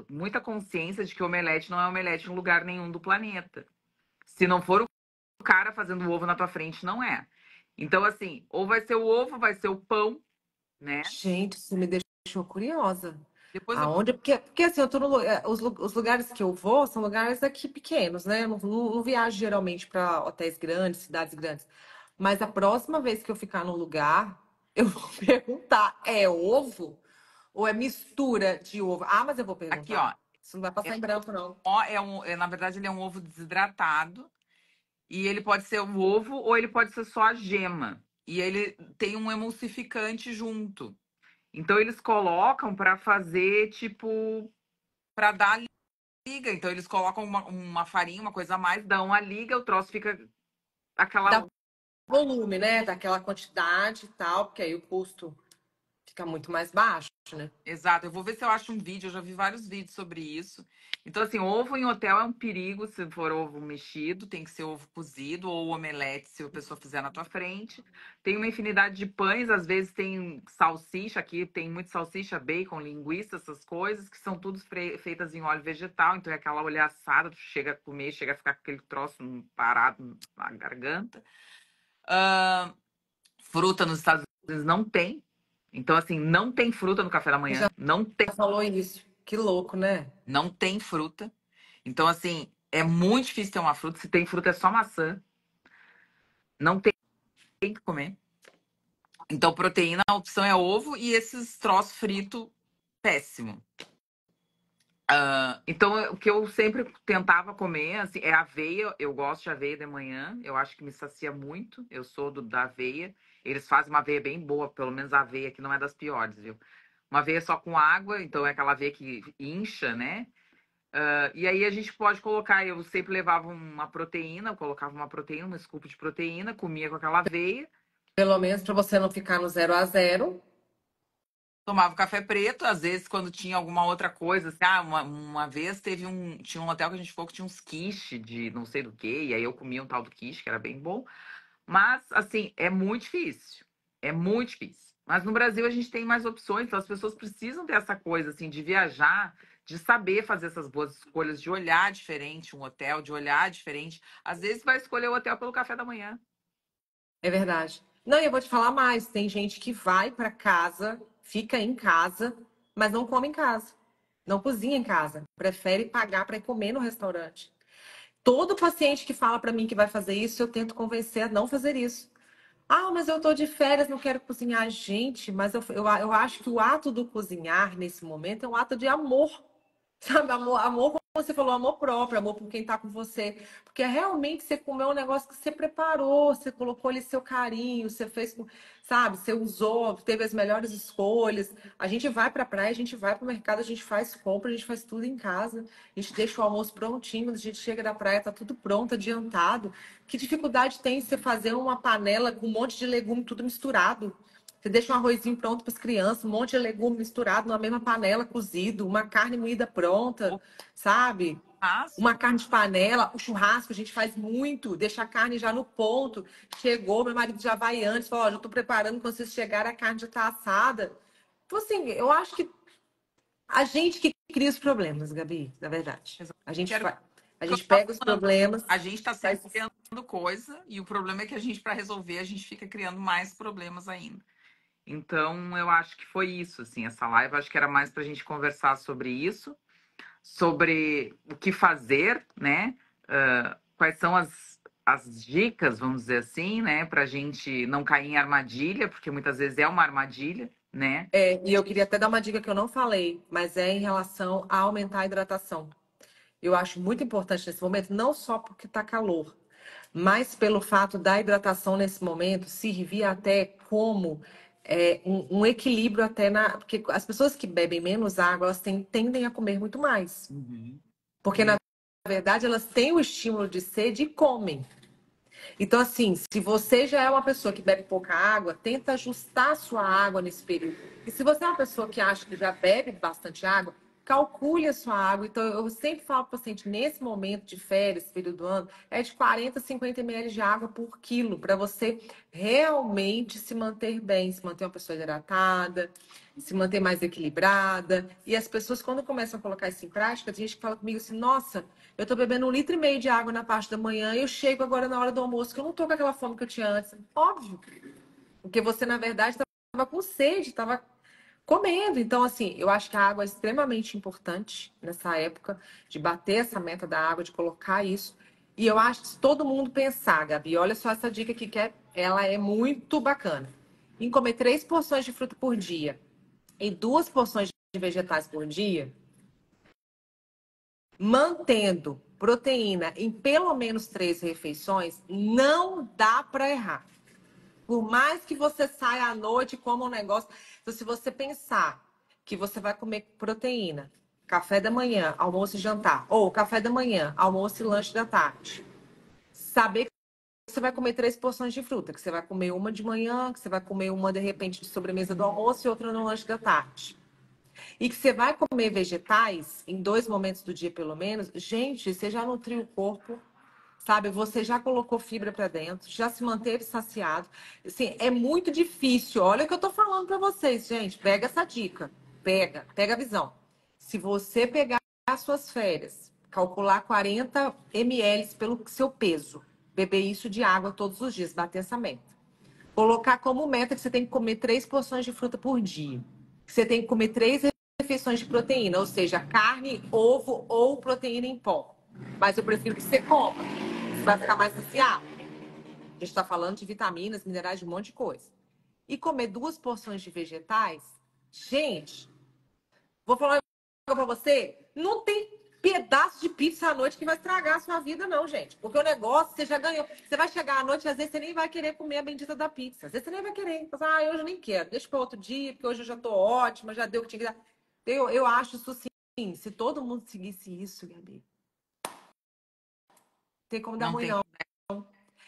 muita consciência de que omelete não é omelete em lugar nenhum do planeta. Se não for o cara fazendo o ovo na tua frente, não é. Então, assim, ou vai ser o ovo, vai ser o pão, né? Gente, isso me deixou curiosa. Depois eu Aonde? Porque assim, eu tô os lugares que eu vou são lugares aqui pequenos, né? Eu não viajo geralmente para hotéis grandes, cidades grandes. Mas a próxima vez que eu ficar num lugar, eu vou perguntar: é ovo ou é mistura de ovo? Ah, mas eu vou aqui, ó. perguntar. Isso não vai passar em branco, não. Na verdade, ele é um ovo desidratado. E ele pode ser o ovo ou ele pode ser só a gema. E ele tem um emulsificante junto. Então eles colocam para fazer tipo para dar liga. Então eles colocam uma farinha, uma coisa a mais, dão a liga, o troço fica aquela. Dá volume, né? Daquela quantidade e tal, porque aí o custo fica muito mais baixo, né? Exato, eu vou ver se eu acho um vídeo, eu já vi vários vídeos sobre isso. Então, assim, ovo em hotel é um perigo se for ovo mexido, tem que ser ovo cozido ou omelete se a pessoa fizer na tua frente. Tem uma infinidade de pães, às vezes tem salsicha, aqui tem muito salsicha, bacon, linguiça, essas coisas, que são tudo feitas em óleo vegetal, então é aquela olha assada, tu chega a comer, chega a ficar com aquele troço parado na garganta. Fruta nos Estados Unidos não tem. Então, assim, não tem fruta no café da manhã. Não tem. Falou isso. Que louco, né? Não tem fruta. Então, assim, é muito difícil ter uma fruta. Se tem fruta, é só maçã. Não tem que comer. Então, proteína, a opção é ovo e esses troços fritos, péssimo. Então, o que eu sempre tentava comer assim, é aveia. Eu gosto de aveia de manhã. Eu acho que me sacia muito. Eu sou da aveia. Eles fazem uma aveia bem boa, pelo menos a aveia aqui não é das piores, viu? Uma aveia só com água, então é aquela aveia que incha, né? E aí a gente pode colocar, eu sempre levava uma proteína, eu colocava uma proteína, um scoop de proteína, comia com aquela aveia, Pelo menos para você não ficar no 0 a 0. tomava café preto, às vezes quando tinha alguma outra coisa, assim, uma vez tinha um hotel que a gente foi que tinha uns quiche de não sei do que, e aí eu comia um tal do quiche, que era bem bom, mas assim, é muito difícil, é muito difícil. Mas no Brasil a gente tem mais opções, então as pessoas precisam ter essa coisa assim de viajar, de saber fazer essas boas escolhas, de olhar diferente um hotel, de olhar diferente. Às vezes vai escolher o hotel pelo café da manhã. É verdade. Não, e eu vou te falar mais. Tem gente que vai para casa, fica em casa, mas não come em casa. Não cozinha em casa. Prefere pagar para ir comer no restaurante. Todo paciente que fala para mim que vai fazer isso, eu tento convencer a não fazer isso. Ah, mas eu tô de férias, não quero cozinhar. Gente, mas eu acho que o ato do cozinhar nesse momento é um ato de amor. Sabe, amor, como você falou, amor próprio, amor por quem tá com você. Porque é realmente você comeu um negócio que você preparou, você colocou ali seu carinho, você fez, sabe, você usou, teve as melhores escolhas. A gente vai pra praia, a gente vai pro mercado, a gente faz compra, a gente faz tudo em casa. A gente deixa o almoço prontinho, a gente chega da praia, tá tudo pronto, adiantado. Que dificuldade tem você fazer uma panela com um monte de legume tudo misturado? Você deixa um arrozinho pronto para as crianças, um monte de legume misturado na mesma panela, cozido, uma carne moída pronta, sabe? Mas, Uma carne de panela, o churrasco a gente faz muito, deixa a carne já no ponto. Chegou, meu marido já vai antes, falou, ó, já estou preparando, quando vocês chegarem a carne já está assada. Então, assim, eu acho que a gente que cria os problemas, Gabi, na verdade. A gente, quero a gente pega os falando, problemas, a gente está faz... sempre criando coisa e o problema é que a gente, para resolver, a gente fica criando mais problemas ainda. Então, eu acho que foi isso, assim, essa live, acho que era mais para a gente conversar sobre isso, sobre o que fazer, né? Quais são as dicas, vamos dizer assim, né? Para a gente não cair em armadilha, porque muitas vezes é uma armadilha, né? E eu queria até dar uma dica que eu não falei, mas é em relação a aumentar a hidratação. Eu acho muito importante nesse momento, não só porque está calor, mas pelo fato da hidratação nesse momento servir até como um equilíbrio até na. Porque as pessoas que bebem menos água, elas tendem a comer muito mais. Uhum. Porque, na verdade, elas têm o estímulo de sede e comem. Então, assim, se você já é uma pessoa que bebe pouca água, tenta ajustar a sua água nesse período. E se você é uma pessoa que acha que já bebe bastante água, calcule a sua água. Então, eu sempre falo para o paciente, nesse momento de férias, esse período do ano, é de 40 a 50 ml de água por quilo, para você realmente se manter bem, se manter uma pessoa hidratada, se manter mais equilibrada. E as pessoas, quando começam a colocar isso em prática, tem gente que fala comigo assim, nossa, eu tô bebendo 1,5 litro de água na parte da manhã e eu chego agora na hora do almoço, que eu não tô com aquela fome que eu tinha antes. Óbvio, porque você, na verdade, estava com sede, estava comendo. Então, assim, eu acho que a água é extremamente importante nessa época, de bater essa meta da água, de colocar isso. E eu acho que se todo mundo pensar, Gabi, olha só essa dica aqui, ela é muito bacana. Em comer 3 porções de fruta por dia e 2 porções de vegetais por dia, mantendo proteína em pelo menos 3 refeições, não dá para errar. Por mais que você saia à noite e coma um negócio, então se você pensar que você vai comer proteína, café da manhã, almoço e jantar, ou café da manhã, almoço e lanche da tarde, saber que você vai comer 3 porções de fruta, que você vai comer uma de manhã, que você vai comer uma de repente de sobremesa do almoço e outra no lanche da tarde. E que você vai comer vegetais em 2 momentos do dia, pelo menos, gente, você já nutriu o corpo, sabe? Você já colocou fibra para dentro, já se manteve saciado. Assim, é muito difícil. Olha o que eu tô falando para vocês, gente. Pega essa dica. Pega a visão. Se você pegar as suas férias, calcular 40 ml pelo seu peso, beber isso de água todos os dias, bater essa meta. Colocar como meta que você tem que comer 3 porções de fruta por dia. Que você tem que comer 3 refeições de proteína, ou seja, carne, ovo ou proteína em pó. Mas eu prefiro que você coma. Você vai ficar mais saciado. A gente está falando de vitaminas, minerais, de um monte de coisa. E comer 2 porções de vegetais, gente, vou falar uma coisa pra você, não tem pedaço de pizza à noite que vai estragar a sua vida, não, gente. Porque o negócio, você já ganhou. Você vai chegar à noite e às vezes você nem vai querer comer a bendita da pizza. Às vezes você nem vai querer. Você fala, hoje eu nem quero. Deixa para outro dia, porque hoje eu já tô ótima, já deu o que tinha que dar. Eu acho isso sim. Se todo mundo seguisse isso, Gabi, tem como dar Não ruim, tem. não.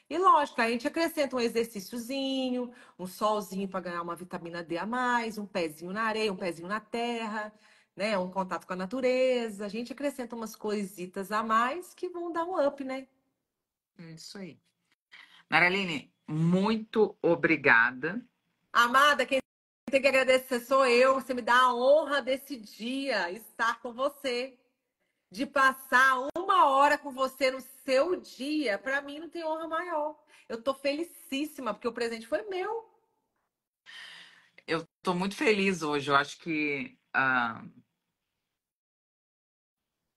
E lógico, a gente acrescenta um exercíciozinho, um solzinho para ganhar uma vitamina D a mais, um pezinho na areia, um pezinho na terra, né? Um contato com a natureza. A gente acrescenta umas coisitas a mais que vão dar um up, né? Isso aí. Naraline, muito obrigada. Amada, quem tem que agradecer sou eu. Você me dá a honra desse dia estar com você, de passar 1 hora com você no seu dia. Para mim não tem honra maior. Eu tô felicíssima porque o presente foi meu. Eu estou muito feliz hoje. Eu acho que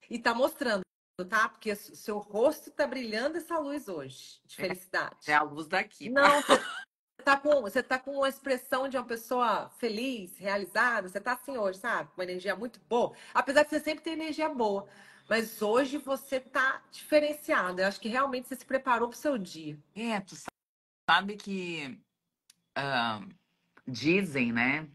E tá mostrando, tá? Porque seu rosto tá brilhando essa luz hoje, de é felicidade. a luz daqui, tá? Não, você tá com uma expressão de uma pessoa feliz, realizada. Você tá assim hoje, sabe? Com uma energia muito boa. Apesar de você sempre ter energia boa. Mas hoje você tá diferenciada. Eu acho que realmente você se preparou pro seu dia. Tu sabe que dizem, né,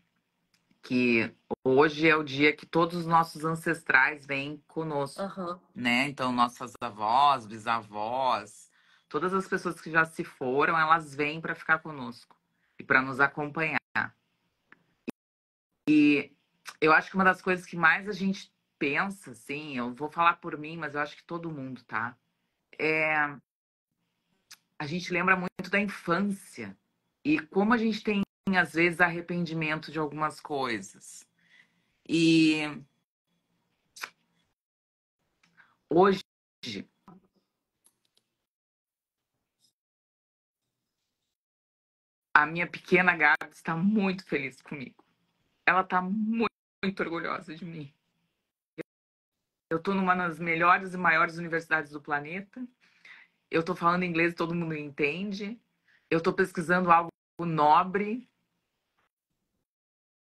que hoje é o dia que todos os nossos ancestrais vêm conosco, Aham. né? Então, nossas avós, bisavós, todas as pessoas que já se foram, elas vêm para ficar conosco e para nos acompanhar. E eu acho que uma das coisas que mais a gente pensa, assim, eu vou falar por mim, mas eu acho que todo mundo, tá? A gente lembra muito da infância e como a gente tem, às vezes, arrependimento de algumas coisas. E hoje, a minha pequena Gabi está muito feliz comigo. Ela está muito, muito orgulhosa de mim. Eu estou numa das melhores e maiores universidades do planeta. Eu estou falando inglês e todo mundo entende. Eu estou pesquisando algo nobre.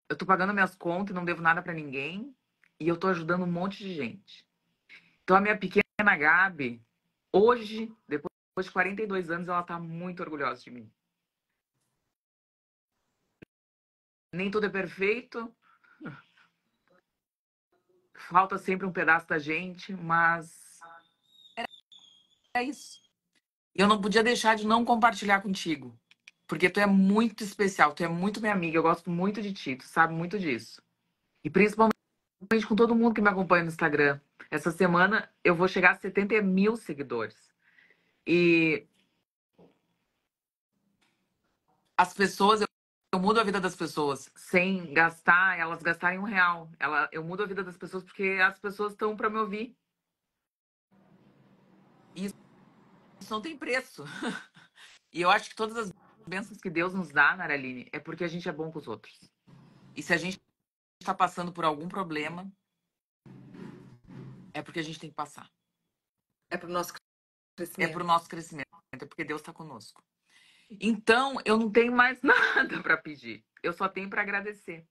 Eu estou pagando minhas contas e não devo nada para ninguém. E eu estou ajudando um monte de gente. Então, a minha pequena Gabi, hoje, depois de 42 anos, ela está muito orgulhosa de mim. Nem tudo é perfeito. Falta sempre um pedaço da gente, mas é isso. E eu não podia deixar de não compartilhar contigo. Porque tu é muito especial, tu é muito minha amiga, eu gosto muito de ti, tu sabe muito disso. E principalmente com todo mundo que me acompanha no Instagram. Essa semana eu vou chegar a 70 mil seguidores. E as pessoas, eu mudo a vida das pessoas sem gastar, elas gastarem R$ 1. Eu mudo a vida das pessoas porque as pessoas estão para me ouvir. Isso não tem preço. E eu acho que todas as bênçãos que Deus nos dá, Naraline, é porque a gente é bom com os outros. E se a gente está passando por algum problema, é porque a gente tem que passar. É pro nosso É crescimento. para o nosso crescimento, é porque Deus está conosco. Então, eu não tenho mais nada para pedir. Eu só tenho para agradecer.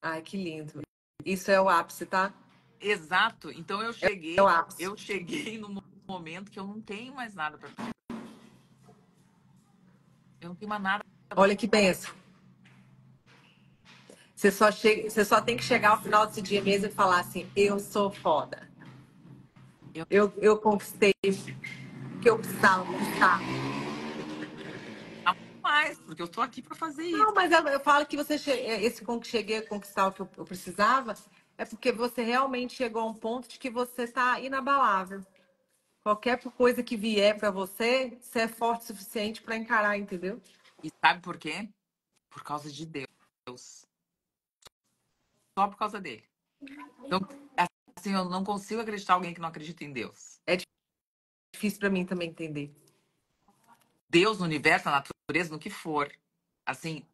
Ai, que lindo. Isso é o ápice, tá? Exato. Então É o ápice. eu cheguei num momento que eu não tenho mais nada para pedir. Eu não tenho mais nada. Olha que benção. Você só tem que chegar ao final desse dia mesmo e falar assim: eu sou foda. Eu conquistei o que eu precisava conquistar. Mais, porque eu estou aqui para fazer isso. Não, mas eu falo que cheguei a conquistar o que eu precisava, é porque você realmente chegou a um ponto de que você está inabalável. Qualquer coisa que vier para você, você é forte o suficiente para encarar, entendeu? E sabe por quê? Por causa de Deus. Só por causa dele. Então, assim, eu não consigo acreditar em alguém que não acredita em Deus. É difícil para mim também entender. Deus, no universo, na natureza, no que for. Assim,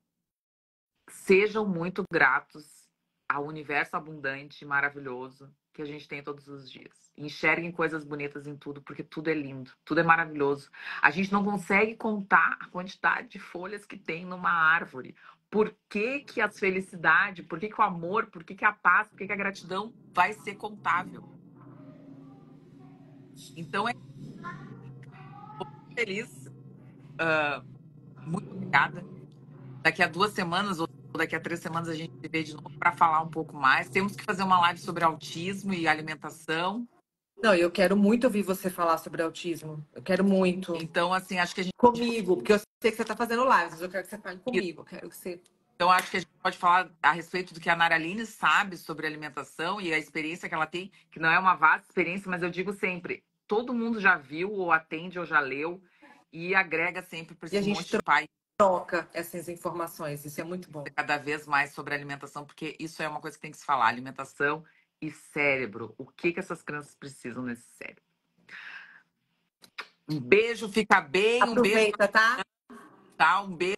sejam muito gratos ao universo abundante, maravilhoso que a gente tem todos os dias. Enxerguem coisas bonitas em tudo, porque tudo é lindo, tudo é maravilhoso. A gente não consegue contar a quantidade de folhas que tem numa árvore. Por que que as felicidades, por que que o amor, por que que a paz, por que que a gratidão vai ser contável? Então, é feliz. Muito obrigada. Daqui a 2 semanas ou daqui a 3 semanas a gente se vê de novo para falar um pouco mais. Temos que fazer uma live sobre autismo e alimentação. Não, eu quero muito ouvir você falar sobre autismo. Eu quero muito. Então, assim, acho que a gente. Comigo, porque eu sei que você está fazendo live, mas eu quero que você fale comigo. Eu quero que você. Então, acho que a gente pode falar a respeito do que a Naraline sabe sobre alimentação e a experiência que ela tem, que não é uma vasta experiência, mas eu digo sempre: todo mundo já viu, ou atende, ou já leu, e agrega sempre para E a esse gente monte de pai troca essas informações. Isso é muito bom. cada vez mais sobre alimentação, porque isso é uma coisa que tem que se falar: alimentação e cérebro. O que que essas crianças precisam nesse cérebro? Um beijo, fica bem. Um beijo, Aproveita, tá? tá? Um beijo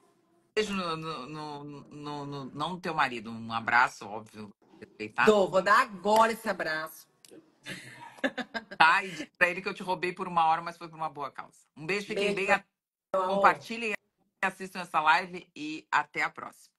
não no teu marido. Um abraço, óbvio. Tá? Vou dar agora esse abraço. Tá? E diz pra ele que eu te roubei por 1 hora, mas foi por uma boa causa. Um beijo, fiquem bem. Compartilhem, assistam essa live e até a próxima.